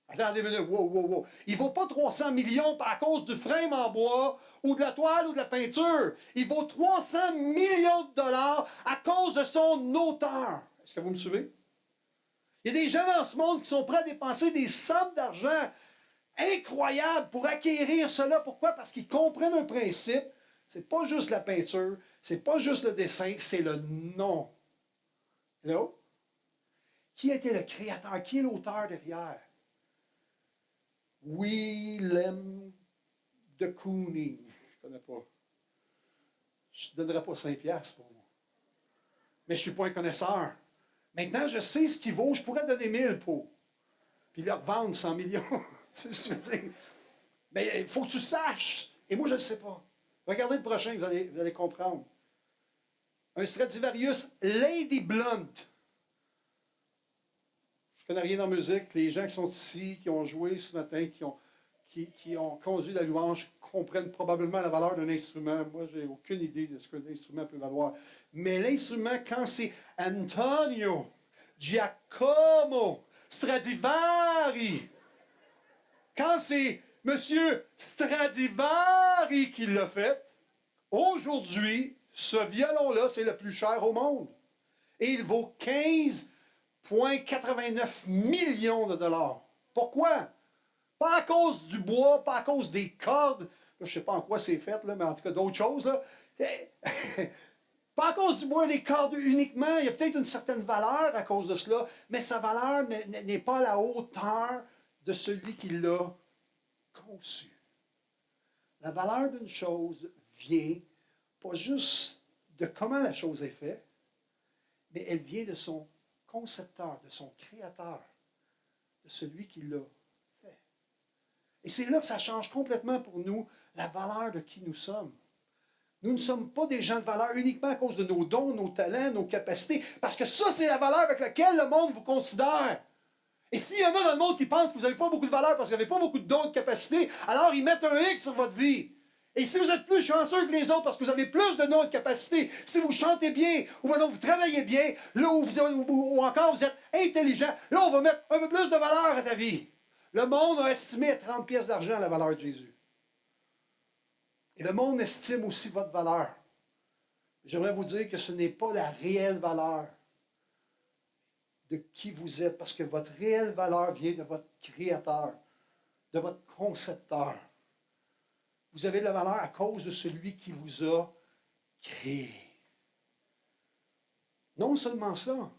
[SPEAKER 1] Attendez une minute, wow. Il ne vaut pas 300 millions à cause du frame en bois ou de la toile ou de la peinture. Il vaut 300 millions de dollars à cause de son auteur. Est-ce que vous me suivez? Il y a des gens dans ce monde qui sont prêts à dépenser des sommes d'argent incroyables pour acquérir cela. Pourquoi? Parce qu'ils comprennent un principe. C'est pas juste la peinture, c'est pas juste le dessin, c'est le nom. Hello? Qui était le créateur? Qui est l'auteur derrière? Willem de Kooning. Je ne connais pas. Je ne donnerai pas 5 $ pour moi. Mais je ne suis pas un connaisseur. Maintenant, je sais ce qu'il vaut. Je pourrais donner 1000 pour. Puis leur vendre 100 millions. Je veux dire. Mais il faut que tu saches. Et moi, je ne le sais pas. Regardez le prochain, vous allez comprendre. Un Stradivarius Lady Blunt. Je ne connais rien en musique. Les gens qui sont ici, qui ont joué ce matin, qui ont conduit la louange, comprennent probablement la valeur d'un instrument. Moi, je n'ai aucune idée de ce qu'un instrument peut valoir. Mais l'instrument, quand c'est Antonio Giacomo Stradivari, quand c'est M. Stradivari qui l'a fait, aujourd'hui, ce violon-là, c'est le plus cher au monde. Et il vaut 15,89 millions de dollars. Pourquoi? Pas à cause du bois, pas à cause des cordes. Je ne sais pas en quoi c'est fait, là, mais en tout cas d'autres choses. Là. Pas à cause du bois et des cordes uniquement. Il y a peut-être une certaine valeur à cause de cela, mais sa valeur n'est pas à la hauteur de celui qui l'a conçu. La valeur d'une chose vient pas juste de comment la chose est faite, mais elle vient de son concepteur, de son créateur, de celui qui l'a fait. Et c'est là que ça change complètement pour nous la valeur de qui nous sommes. Nous ne sommes pas des gens de valeur uniquement à cause de nos dons, nos talents, nos capacités, parce que ça, c'est la valeur avec laquelle le monde vous considère. Et s'il y en a dans le monde qui pensent que vous n'avez pas beaucoup de valeur parce que vous n'avez pas beaucoup de dons, de capacités, alors ils mettent un X sur votre vie. Et si vous êtes plus chanceux que les autres parce que vous avez plus de dons, de capacités, si vous chantez bien, ou maintenant vous travaillez bien, là ou encore vous êtes intelligent, là on va mettre un peu plus de valeur à ta vie. Le monde a estimé à 30 pièces d'argent la valeur de Jésus. Et le monde estime aussi votre valeur. J'aimerais vous dire que ce n'est pas la réelle valeur de qui vous êtes, parce que votre réelle valeur vient de votre créateur, de votre concepteur. Vous avez de la valeur à cause de celui qui vous a créé. Non seulement ça,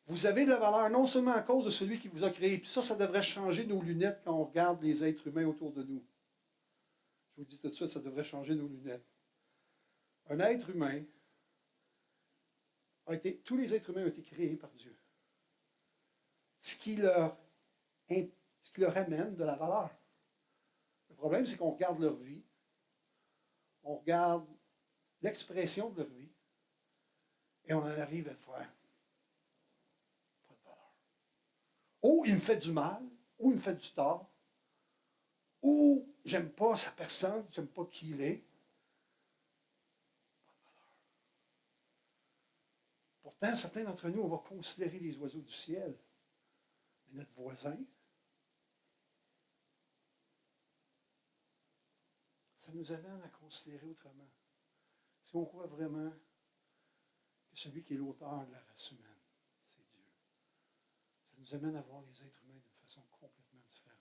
[SPEAKER 1] vous avez de la valeur non seulement à cause de celui qui vous a créé, puis ça devrait changer nos lunettes quand on regarde les êtres humains autour de nous. Je vous dis tout de suite, ça devrait changer nos lunettes. Un être humain tous les êtres humains ont été créés par Dieu. Ce qui leur amène de la valeur. Le problème, c'est qu'on regarde leur vie, on regarde l'expression de leur vie, et on en arrive à faire pas de valeur. Ou il me fait du mal, ou il me fait du tort, ou j'aime pas sa personne, j'aime pas qui il est. Pourtant, certains d'entre nous, on va considérer les oiseaux du ciel, mais notre voisin, ça nous amène à considérer autrement. Si on croit vraiment que celui qui est l'auteur de la race humaine, c'est Dieu, ça nous amène à voir les êtres humains d'une façon complètement différente.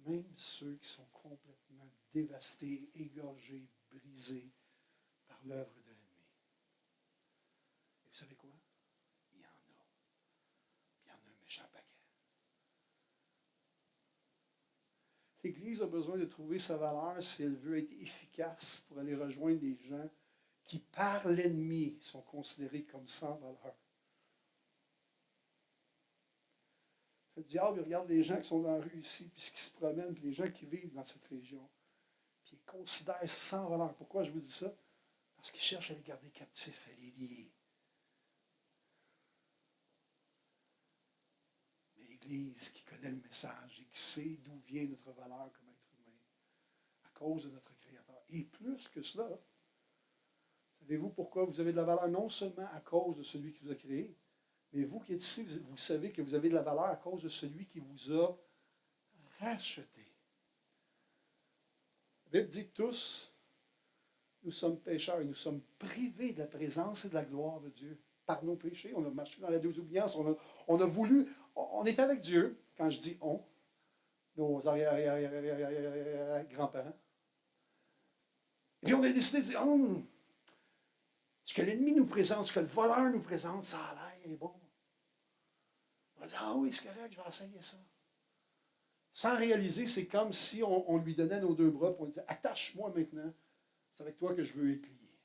[SPEAKER 1] Même ceux qui sont complètement dévastés, égorgés, brisés par l'œuvre de l'ennemi. Et vous savez quoi? Il y en a. Il y en a un méchant paquet. L'Église a besoin de trouver sa valeur si elle veut être efficace pour aller rejoindre des gens qui, par l'ennemi, sont considérés comme sans valeur. Le diable, il regarde les gens qui sont dans la rue ici, puis qui se promènent, puis les gens qui vivent dans cette région, puis il considère sans valeur. Pourquoi je vous dis ça? Parce qu'il cherche à les garder captifs, à les lier. Mais l'Église qui connaît le message et qui sait d'où vient notre valeur comme être humain, à cause de notre Créateur. Et plus que cela, savez-vous pourquoi vous avez de la valeur? Non seulement à cause de celui qui vous a créé, mais vous qui êtes ici, vous savez que vous avez de la valeur à cause de celui qui vous a racheté. La Bible dit que tous, nous sommes pécheurs et nous sommes privés de la présence et de la gloire de Dieu par nos péchés. On a marché dans la désobéissance, on a voulu, on est avec Dieu, quand je dis on, nos arrière-grands-parents. Et puis on a décidé de dire, ce que l'ennemi nous présente, ce que le voleur nous présente, ça a l'air bon. On va dire, ah oui, c'est correct, je vais essayer ça. Sans réaliser, c'est comme si on lui donnait nos deux bras et on lui disait, attache-moi maintenant, c'est avec toi que je veux être plié.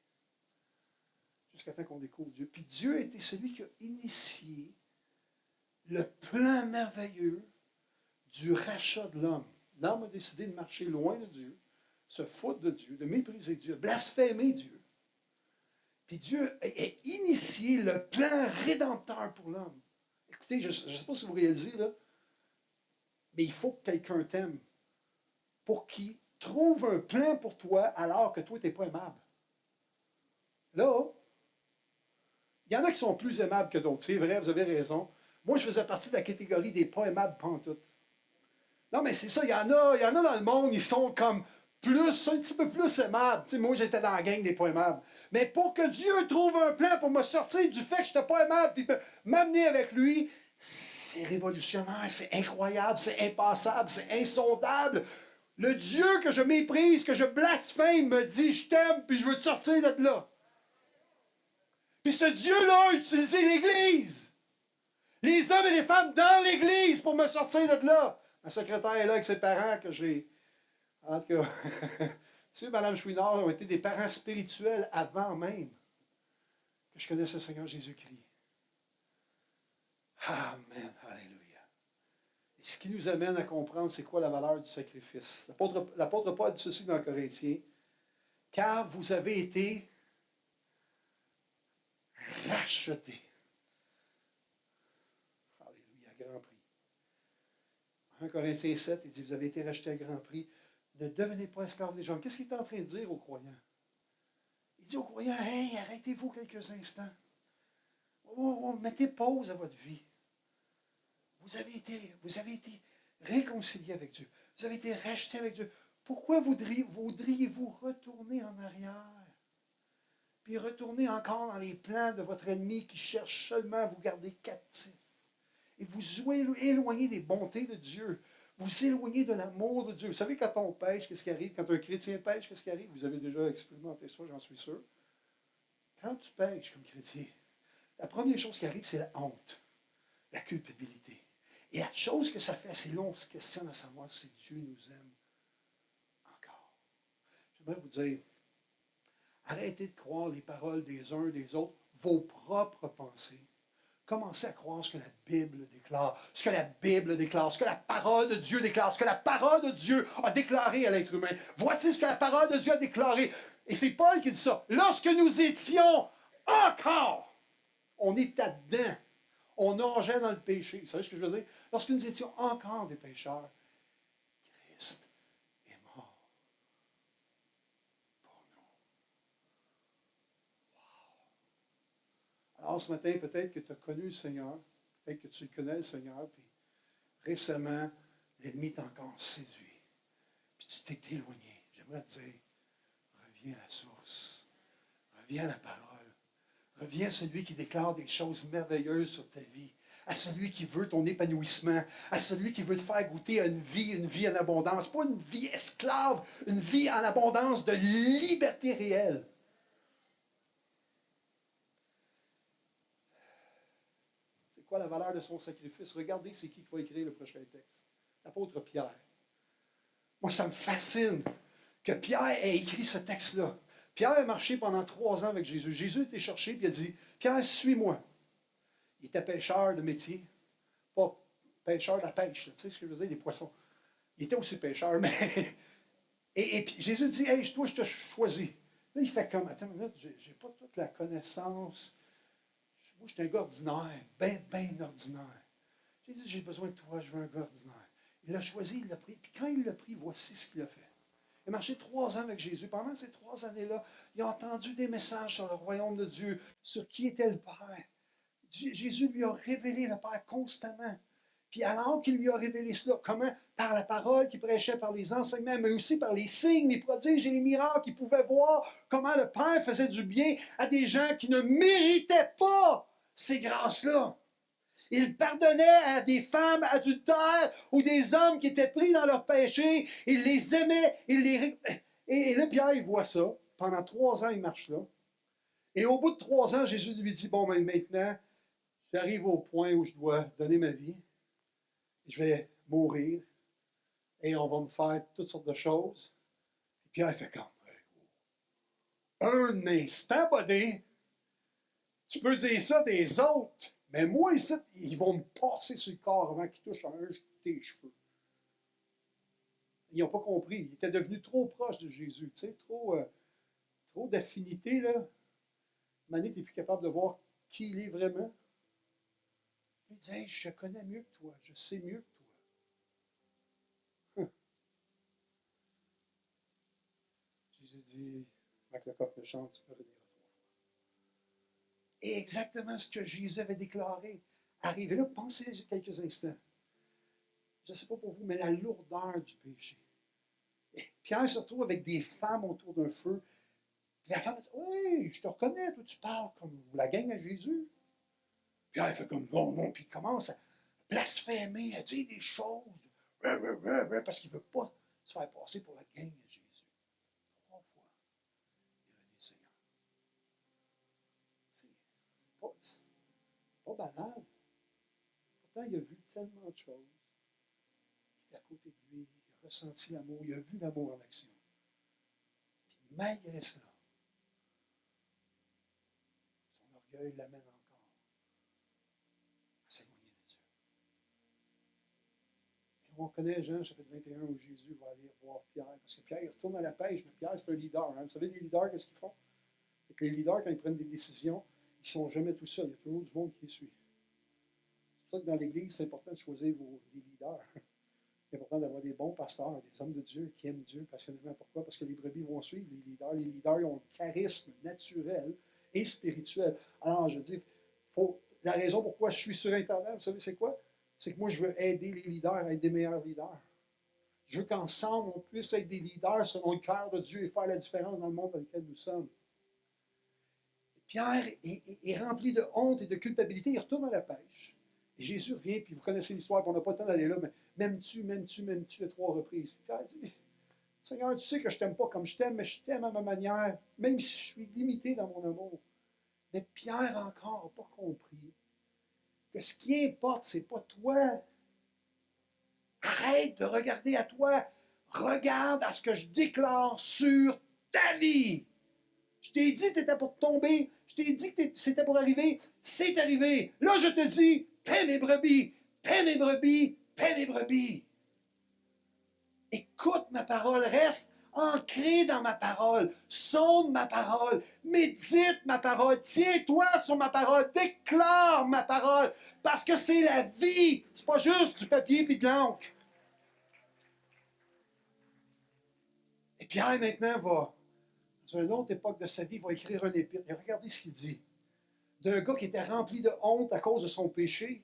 [SPEAKER 1] Jusqu'à temps qu'on découvre Dieu. Puis Dieu a été celui qui a initié le plan merveilleux du rachat de l'homme. L'homme a décidé de marcher loin de Dieu, se foutre de Dieu, de mépriser Dieu, blasphémer Dieu. Puis Dieu a initié le plan rédempteur pour l'homme. Écoutez, je ne sais pas si vous réalisez, là, mais il faut que quelqu'un t'aime pour qu'il trouve un plan pour toi alors que toi, tu n'es pas aimable. Là, il y en a qui sont plus aimables que d'autres. C'est vrai, vous avez raison. Moi, je faisais partie de la catégorie des pas aimables pantoute. Non, mais c'est ça, il y en a dans le monde, ils sont comme plus, un petit peu plus aimables. Tu sais, moi, j'étais dans la gang des pas aimables. Mais pour que Dieu trouve un plan pour me sortir du fait que je n'étais pas aimable, puis m'amener avec lui, c'est révolutionnaire, c'est incroyable, c'est impassable, c'est insondable. Le Dieu que je méprise, que je blasphème, me dit, je t'aime, puis je veux te sortir de là. Puis ce Dieu-là a utilisé l'Église. Les hommes et les femmes dans l'Église pour me sortir de là. Ma secrétaire est là avec ses parents que j'ai... En tout cas, monsieur et Mme Chouinard ont été des parents spirituels avant même que je connaisse le Seigneur Jésus-Christ. Amen. Alléluia. Et ce qui nous amène à comprendre c'est quoi la valeur du sacrifice. L'apôtre Paul dit ceci dans Corinthiens. Car vous avez été rachetés. Alléluia, grand prix. 1 Corinthiens 7, il dit, vous avez été rachetés à grand prix. Ne devenez pas esclaves des gens. Qu'est-ce qu'il est en train de dire aux croyants? Il dit aux croyants, hey, arrêtez-vous quelques instants. Mettez pause à votre vie. Vous avez été réconciliés avec Dieu. Vous avez été rachetés avec Dieu. Pourquoi voudriez-vous retourner en arrière? Puis retourner encore dans les plans de votre ennemi qui cherche seulement à vous garder captifs. Et vous éloigner des bontés de Dieu. Vous éloigner de l'amour de Dieu. Vous savez, quand on pêche, qu'est-ce qui arrive? Quand un chrétien pêche, qu'est-ce qui arrive? Vous avez déjà expérimenté ça, j'en suis sûr. Quand tu pêches comme chrétien, la première chose qui arrive, c'est la honte, la culpabilité. Et la chose que ça fait, c'est là, on se questionne à savoir si Dieu nous aime encore. J'aimerais vous dire, arrêtez de croire les paroles des uns et des autres, vos propres pensées, Commencez à croire ce que la Bible déclare, ce que la Bible déclare, ce que la parole de Dieu déclare, ce que la parole de Dieu a déclaré à l'être humain. Voici ce que la parole de Dieu a déclaré. Et c'est Paul qui dit ça. Lorsque nous étions encore, on est là-dedans, on nageait dans le péché. Vous savez ce que je veux dire? Lorsque nous étions encore des pécheurs, Christ est mort pour nous. Alors ce matin, peut-être que tu as connu le Seigneur, peut-être que tu connais le Seigneur, puis récemment, l'ennemi t'a encore séduit, puis tu t'es éloigné. J'aimerais te dire, reviens à la source, reviens à la parole, reviens à celui qui déclare des choses merveilleuses sur ta vie, à celui qui veut ton épanouissement, à celui qui veut te faire goûter à une vie en abondance, pas une vie esclave, une vie en abondance de liberté réelle. C'est quoi la valeur de son sacrifice? Regardez, c'est qui va écrire le prochain texte. L'apôtre Pierre. Moi, ça me fascine que Pierre ait écrit ce texte-là. Pierre a marché pendant 3 ans avec Jésus. Jésus était cherché et il a dit, Pierre, suis-moi. Il était pêcheur de métier, pas pêcheur de la pêche, tu sais ce que je veux dire, des poissons. Il était aussi pêcheur, mais... Et puis Jésus dit, hey, toi, je te choisis. Là, il fait comme, attends une minute, j'ai pas toute la connaissance. Moi, je suis un gars ordinaire, bien ordinaire. J'ai dit, j'ai besoin de toi, je veux un gars ordinaire. Il l'a choisi, il l'a pris. Puis quand il l'a pris, voici ce qu'il a fait. Il a marché 3 ans avec Jésus. Pendant ces 3 années-là, il a entendu des messages sur le royaume de Dieu, sur qui était le Père. Jésus lui a révélé le Père constamment. Puis alors qu'il lui a révélé cela, comment? Par la parole qu'il prêchait, par les enseignements, mais aussi par les signes, les prodiges et les miracles, qu'il pouvait voir comment le Père faisait du bien à des gens qui ne méritaient pas ces grâces-là. Il pardonnait à des femmes adultères ou des hommes qui étaient pris dans leur péché. Il les aimait. Et là, Pierre, il voit ça. Pendant 3 ans, il marche là. Et au bout de 3 ans, Jésus lui dit, bon, ben, maintenant, j'arrive au point où je dois donner ma vie. Je vais mourir. Et on va me faire toutes sortes de choses. Et Pierre fait comme, un instant, buddy. Tu peux dire ça des autres. Mais moi, ici, ils vont me passer sur le corps avant qu'ils touchent un de tes cheveux. Ils n'ont pas compris. Ils étaient devenus trop proches de Jésus. Tu sais, trop d'affinité, là. Maintenant, tu n'es plus capable de voir qui il est vraiment. Il dit, hey, je connais mieux que toi. Je sais mieux que toi. Jésus dit, avec le coq de chante, tu peux redire 3 fois. Et exactement ce que Jésus avait déclaré. Arrivez là, pensez quelques instants. Je ne sais pas pour vous, mais la lourdeur du péché. Et Pierre se retrouve avec des femmes autour d'un feu. Puis la femme dit, oui, je te reconnais, toi tu parles comme la gang à Jésus. Pierre fait comme non, puis il commence à blasphémer, à dire des choses, parce qu'il ne veut pas se faire passer pour la gang à Jésus. 3 fois, il renie le Seigneur. C'est pas banal. Pourtant, il a vu tellement de choses. Il est à côté de lui, il a ressenti l'amour, il a vu l'amour en action. Puis malgré cela, son orgueil l'amène encore à s'éloigner de Dieu. Et on connaît Jean, chapitre 21, où Jésus va aller voir Pierre, parce que Pierre, il retourne à la pêche, mais Pierre, c'est un leader. Hein. Vous savez, les leaders, qu'est-ce qu'ils font? C'est que les leaders, quand ils prennent des décisions, ils ne sont jamais tout seuls. Il y a toujours du monde qui les suit. C'est pour ça que dans l'Église, c'est important de choisir des leaders. C'est important d'avoir des bons pasteurs, des hommes de Dieu qui aiment Dieu passionnément. Pourquoi? Parce que les brebis vont suivre les leaders. Les leaders, ils ont un charisme naturel et spirituel. Alors, je dis, la raison pourquoi je suis sur Internet, vous savez, c'est quoi? C'est que moi, je veux aider les leaders à être des meilleurs leaders. Je veux qu'ensemble, on puisse être des leaders selon le cœur de Dieu et faire la différence dans le monde dans lequel nous sommes. Pierre est rempli de honte et de culpabilité. Il retourne à la pêche. Et Jésus revient, puis vous connaissez l'histoire, puis on n'a pas le temps d'aller là, mais m'aimes-tu à 3 reprises. Puis Pierre dit, Seigneur, tu sais que je ne t'aime pas comme je t'aime, mais je t'aime à ma manière, même si je suis limité dans mon amour. Mais Pierre encore n'a pas compris que ce qui importe, ce n'est pas toi. Arrête de regarder à toi. Regarde à ce que je déclare sur ta vie. Je t'ai dit que tu étais pour tomber. Je t'ai dit que c'était pour arriver. C'est arrivé. Là, je te dis, paie mes brebis, paie mes brebis, paie mes brebis. Écoute ma parole, reste ancré dans ma parole, sonde ma parole, médite ma parole, tiens-toi sur ma parole, déclare ma parole, parce que c'est la vie, c'est pas juste du papier et de l'encre. Et Pierre maintenant va, dans une autre époque de sa vie, va écrire un épître. Et regardez ce qu'il dit. D'un gars qui était rempli de honte à cause de son péché,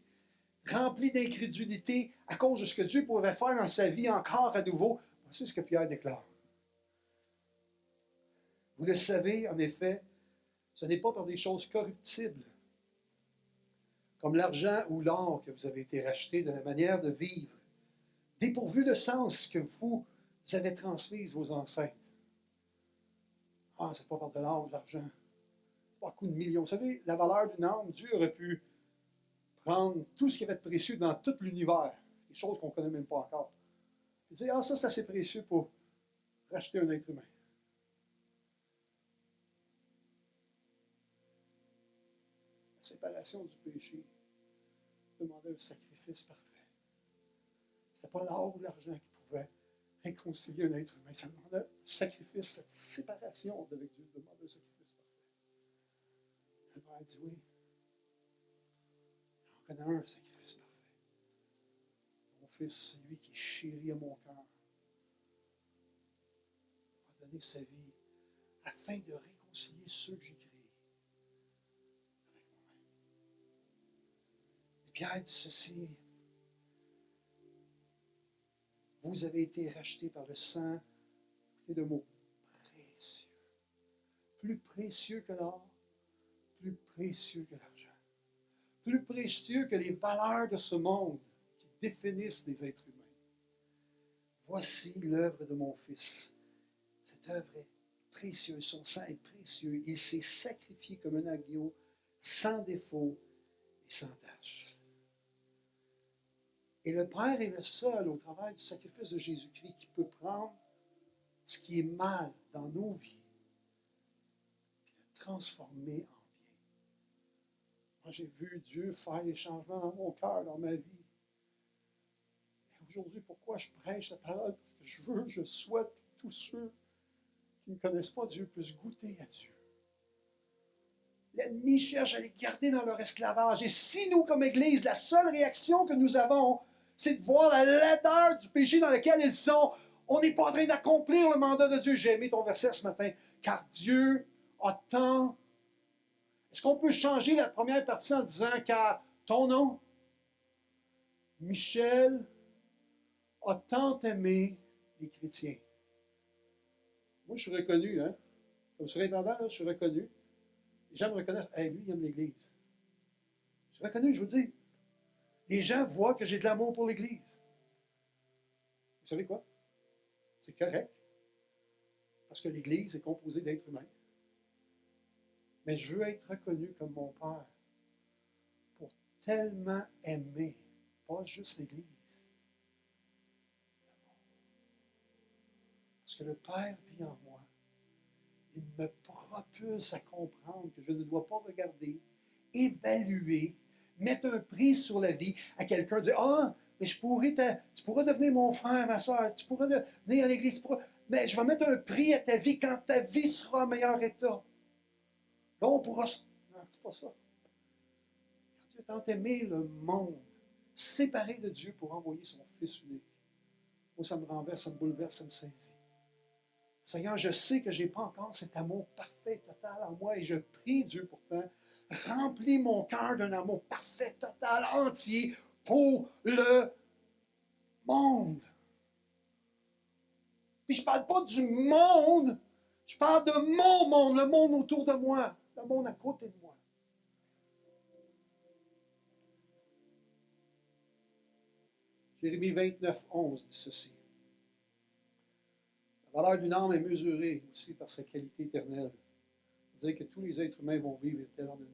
[SPEAKER 1] rempli d'incrédulité à cause de ce que Dieu pouvait faire dans sa vie encore à nouveau. Voici ce que Pierre déclare. Vous le savez, en effet, ce n'est pas par des choses corruptibles, comme l'argent ou l'or que vous avez été rachetés de la manière de vivre, dépourvu de sens que vous avez transmise vos ancêtres. Ah, c'est pas par de l'or ou de l'argent. Pas un coup de millions. Vous savez, la valeur d'une âme, Dieu aurait pu prendre tout ce qui avait de précieux dans tout l'univers, des choses qu'on ne connaît même pas encore. Et dire, ah, ça, c'est assez précieux pour racheter un être humain. La séparation du péché demandait un sacrifice parfait. Ce n'était pas l'or ou l'argent qui pouvait réconcilier un être humain. Ça demandait un sacrifice, cette séparation avec Dieu demandait un sacrifice parfait. Le Père dit oui. J'en connais un sacrifice parfait. Mon fils, celui qui est chéri à mon cœur, a donné sa vie afin de réconcilier ceux que j'ai créés avec moi-même. Et Pierre dit ceci. Vous avez été rachetés par le sang, écoutez le mot, précieux. Plus précieux que l'or, plus précieux que l'argent. Plus précieux que les valeurs de ce monde qui définissent les êtres humains. Voici l'œuvre de mon Fils. Cette œuvre est précieuse, son sang est précieux. Il s'est sacrifié comme un agneau, sans défaut et sans tache. Et le Père est le seul, au travers du sacrifice de Jésus-Christ, qui peut prendre ce qui est mal dans nos vies et le transformer en bien. Moi, j'ai vu Dieu faire des changements dans mon cœur, dans ma vie. Et aujourd'hui, pourquoi je prêche la parole? Parce que je souhaite que tous ceux qui ne connaissent pas Dieu puissent goûter à Dieu. L'ennemi cherche à les garder dans leur esclavage. Et si nous, comme Église, la seule réaction que nous avons, c'est de voir la laideur du péché dans lequel ils sont, on n'est pas en train d'accomplir le mandat de Dieu. J'ai aimé ton verset ce matin. Car Dieu a tant... Est-ce qu'on peut changer la première partie en disant « Car ton nom, Michel, a tant aimé les chrétiens. » Moi, je suis reconnu, hein? Comme surintendant, là, je suis reconnu. Les gens me reconnaissent. Hey, lui, il aime l'Église. Je suis reconnu, je vous dis. Les gens voient que j'ai de l'amour pour l'Église. Vous savez quoi? C'est correct. Parce que l'Église est composée d'êtres humains. Mais je veux être reconnu comme mon Père pour tellement aimer, pas juste l'Église. Parce que le Père vit en moi. Il me propulse à comprendre que je ne dois pas regarder, évaluer, mettre un prix sur la vie à quelqu'un, dire « Ah, mais tu pourras devenir mon frère, ma soeur, tu pourras venir à l'église, mais je vais mettre un prix à ta vie quand ta vie sera en meilleur état. » Là, on pourra... Non, c'est pas ça. Quand Dieu a tant aimé le monde, séparé de Dieu pour envoyer son Fils unique, moi, ça me renverse, ça me bouleverse, ça me saisit. Seigneur, je sais que je n'ai pas encore cet amour parfait, total en moi, et je prie Dieu pourtant, remplis mon cœur d'un amour parfait, total, entier pour le monde. Puis je ne parle pas du monde, je parle de mon monde, le monde autour de moi, le monde à côté de moi. Jérémie 29, 11 dit ceci. La valeur d'une âme est mesurée aussi par sa qualité éternelle. C'est-à-dire que tous les êtres humains vont vivre éternellement.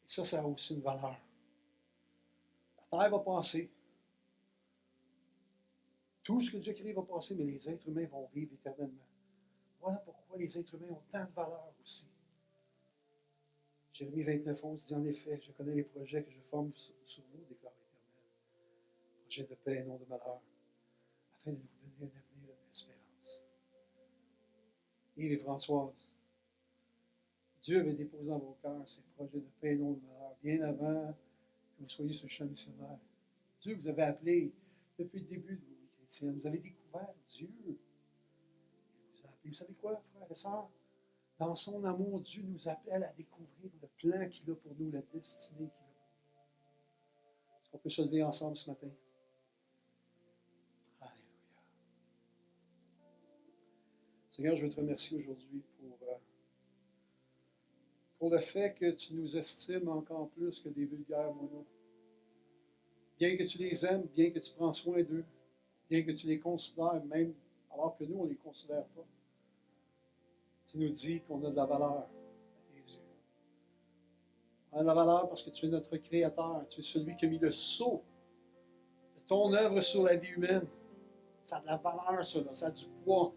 [SPEAKER 1] Et ça a aussi une valeur. La terre va passer. Tout ce que Dieu crée va passer, mais les êtres humains vont vivre éternellement. Voilà pourquoi les êtres humains ont tant de valeur aussi. Jérémie 29:11 dit en effet, je connais les projets que je forme sur vous, déclare l'Éternel. Projets de paix et non de malheur, afin de vous donner un avenir et une espérance. Yves et Françoise, Dieu avait déposé dans vos cœurs ces projets de paix et non de malheur, bien avant que vous soyez sur le champ missionnaire. Dieu vous avait appelé depuis le début de vos vies chrétiennes. Vous avez découvert Dieu. Il vous a appelé. Vous savez quoi, frères et sœurs? Dans son amour, Dieu nous appelle à découvrir le plan qu'il a pour nous, la destinée qu'il a pour nous. Est-ce qu'on peut se lever ensemble ce matin? Alléluia. Seigneur, je veux te remercier aujourd'hui pour le fait que tu nous estimes encore plus que des vulgaires moineaux. Bien que tu les aimes, bien que tu prends soin d'eux, bien que tu les considères, même alors que nous, on ne les considère pas, tu nous dis qu'on a de la valeur à tes yeux. On a de la valeur parce que tu es notre Créateur, tu es celui qui a mis le sceau de ton œuvre sur la vie humaine. Ça a de la valeur, cela, ça a du poids.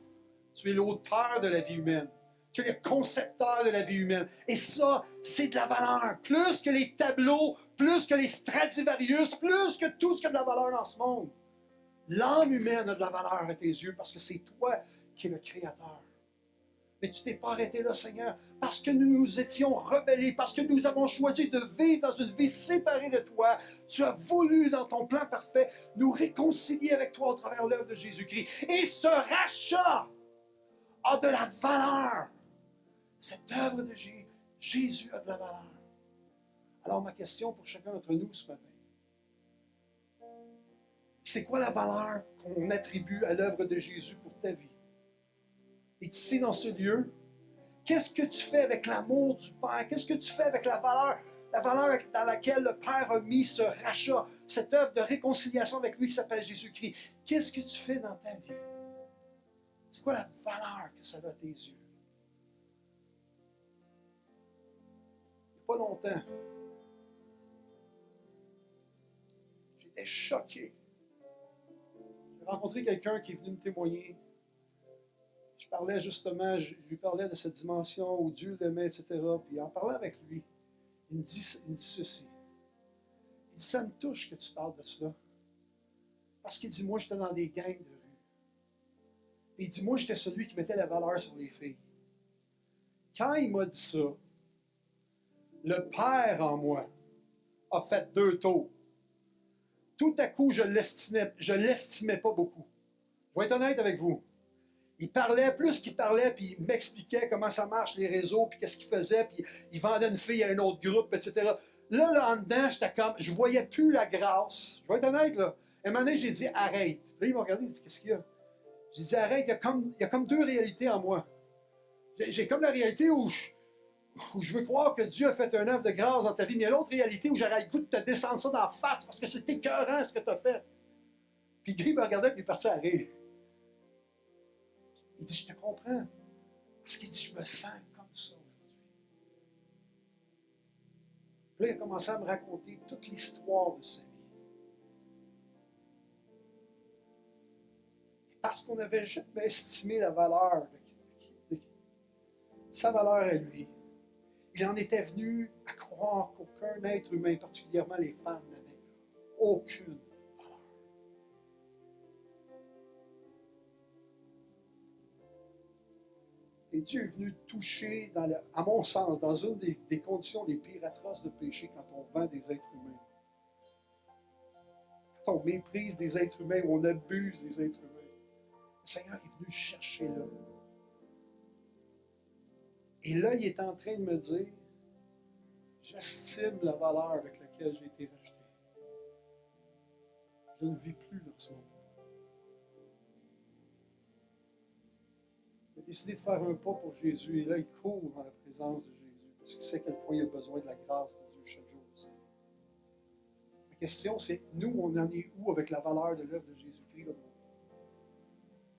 [SPEAKER 1] Tu es l'auteur de la vie humaine. Tu es le concepteur de la vie humaine. Et ça, c'est de la valeur. Plus que les tableaux, plus que les Stradivarius, plus que tout ce qui a de la valeur dans ce monde. L'âme humaine a de la valeur à tes yeux parce que c'est toi qui es le Créateur. Mais tu t'es pas arrêté là, Seigneur, parce que nous nous étions rebellés, parce que nous avons choisi de vivre dans une vie séparée de toi. Tu as voulu, dans ton plan parfait, nous réconcilier avec toi au travers de l'œuvre de Jésus-Christ. Et ce rachat a de la valeur. Cette œuvre de Jésus a de la valeur. Alors ma question pour chacun d'entre nous ce matin, c'est quoi la valeur qu'on attribue à l'œuvre de Jésus pour ta vie? Et ici dans ce lieu, qu'est-ce que tu fais avec l'amour du Père? Qu'est-ce que tu fais avec la valeur dans laquelle le Père a mis ce rachat, cette œuvre de réconciliation avec lui qui s'appelle Jésus-Christ? Qu'est-ce que tu fais dans ta vie? C'est quoi la valeur que ça a à tes yeux? Il n'y a pas longtemps, j'étais choqué. J'ai rencontré quelqu'un qui est venu me témoigner. Je parlais justement, je lui parlais de cette dimension où Dieu l'aimait, etc. Puis en parlant avec lui, il me dit ceci. Il dit, ça me touche que tu parles de cela. Parce qu'il dit, moi, j'étais dans des gangs de rue. Puis il dit, moi, j'étais celui qui mettait la valeur sur les filles. Quand il m'a dit ça, le Père en moi a fait 2 tours. Tout à coup, je l'estimais pas beaucoup. Je vais être honnête avec vous. Il parlait, plus qu'il parlait, puis il m'expliquait comment ça marche, les réseaux, puis qu'est-ce qu'il faisait, puis il vendait une fille à un autre groupe, etc. Là, en dedans, j'étais comme, je voyais plus la grâce. Je vais être honnête, là. Et à un moment donné, j'ai dit, arrête. Là, il m'a regardé, il dit, qu'est-ce qu'il y a? J'ai dit, arrête, il y a comme 2 réalités en moi. J'ai comme la réalité où je veux croire que Dieu a fait un œuvre de grâce dans ta vie, mais il y a l'autre réalité où j'aurais le goût de te descendre ça dans la face parce que c'est écœurant ce que tu as fait. Puis Guy me regardait, puis il est parti à rire. Il dit, je te comprends. Parce qu'il dit, je me sens comme ça aujourd'hui. Puis là, il a commencé à me raconter toute l'histoire de sa vie. Et parce qu'on n'avait jamais estimé la valeur de sa valeur à lui, il en était venu à croire qu'aucun être humain, particulièrement les femmes, n'avait aucune valeur. Et Dieu est venu toucher, à mon sens, dans une des conditions les pires atroces de péché quand on vend des êtres humains. Quand on méprise des êtres humains ou on abuse des êtres humains. Le Seigneur est venu chercher là. Et là, il est en train de me dire, j'estime la valeur avec laquelle j'ai été racheté. Je ne vis plus dans ce monde. Il a décidé de faire un pas pour Jésus et là, il court dans la présence de Jésus parce qu'il sait à quel point il a besoin de la grâce de Dieu chaque jour aussi. La question, c'est nous, on en est où avec la valeur de l'œuvre de Jésus-Christ?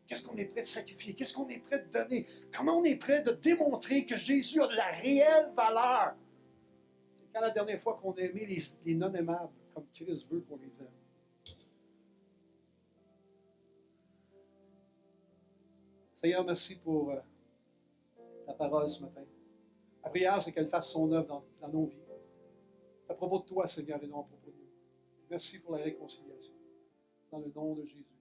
[SPEAKER 1] Qu'est-ce qu'on est prêt de sacrifier? Qu'est-ce qu'on est prêt de donner? Comment on est prêt de démontrer que Jésus a de la réelle valeur? C'est quand la dernière fois qu'on a aimé les non-aimables, comme Christ veut qu'on les aime. Seigneur, merci pour ta parole ce matin. La prière, c'est qu'elle fasse son œuvre dans nos vies. C'est à propos de toi, Seigneur, et non à propos de nous. Merci pour la réconciliation. Dans le nom de Jésus.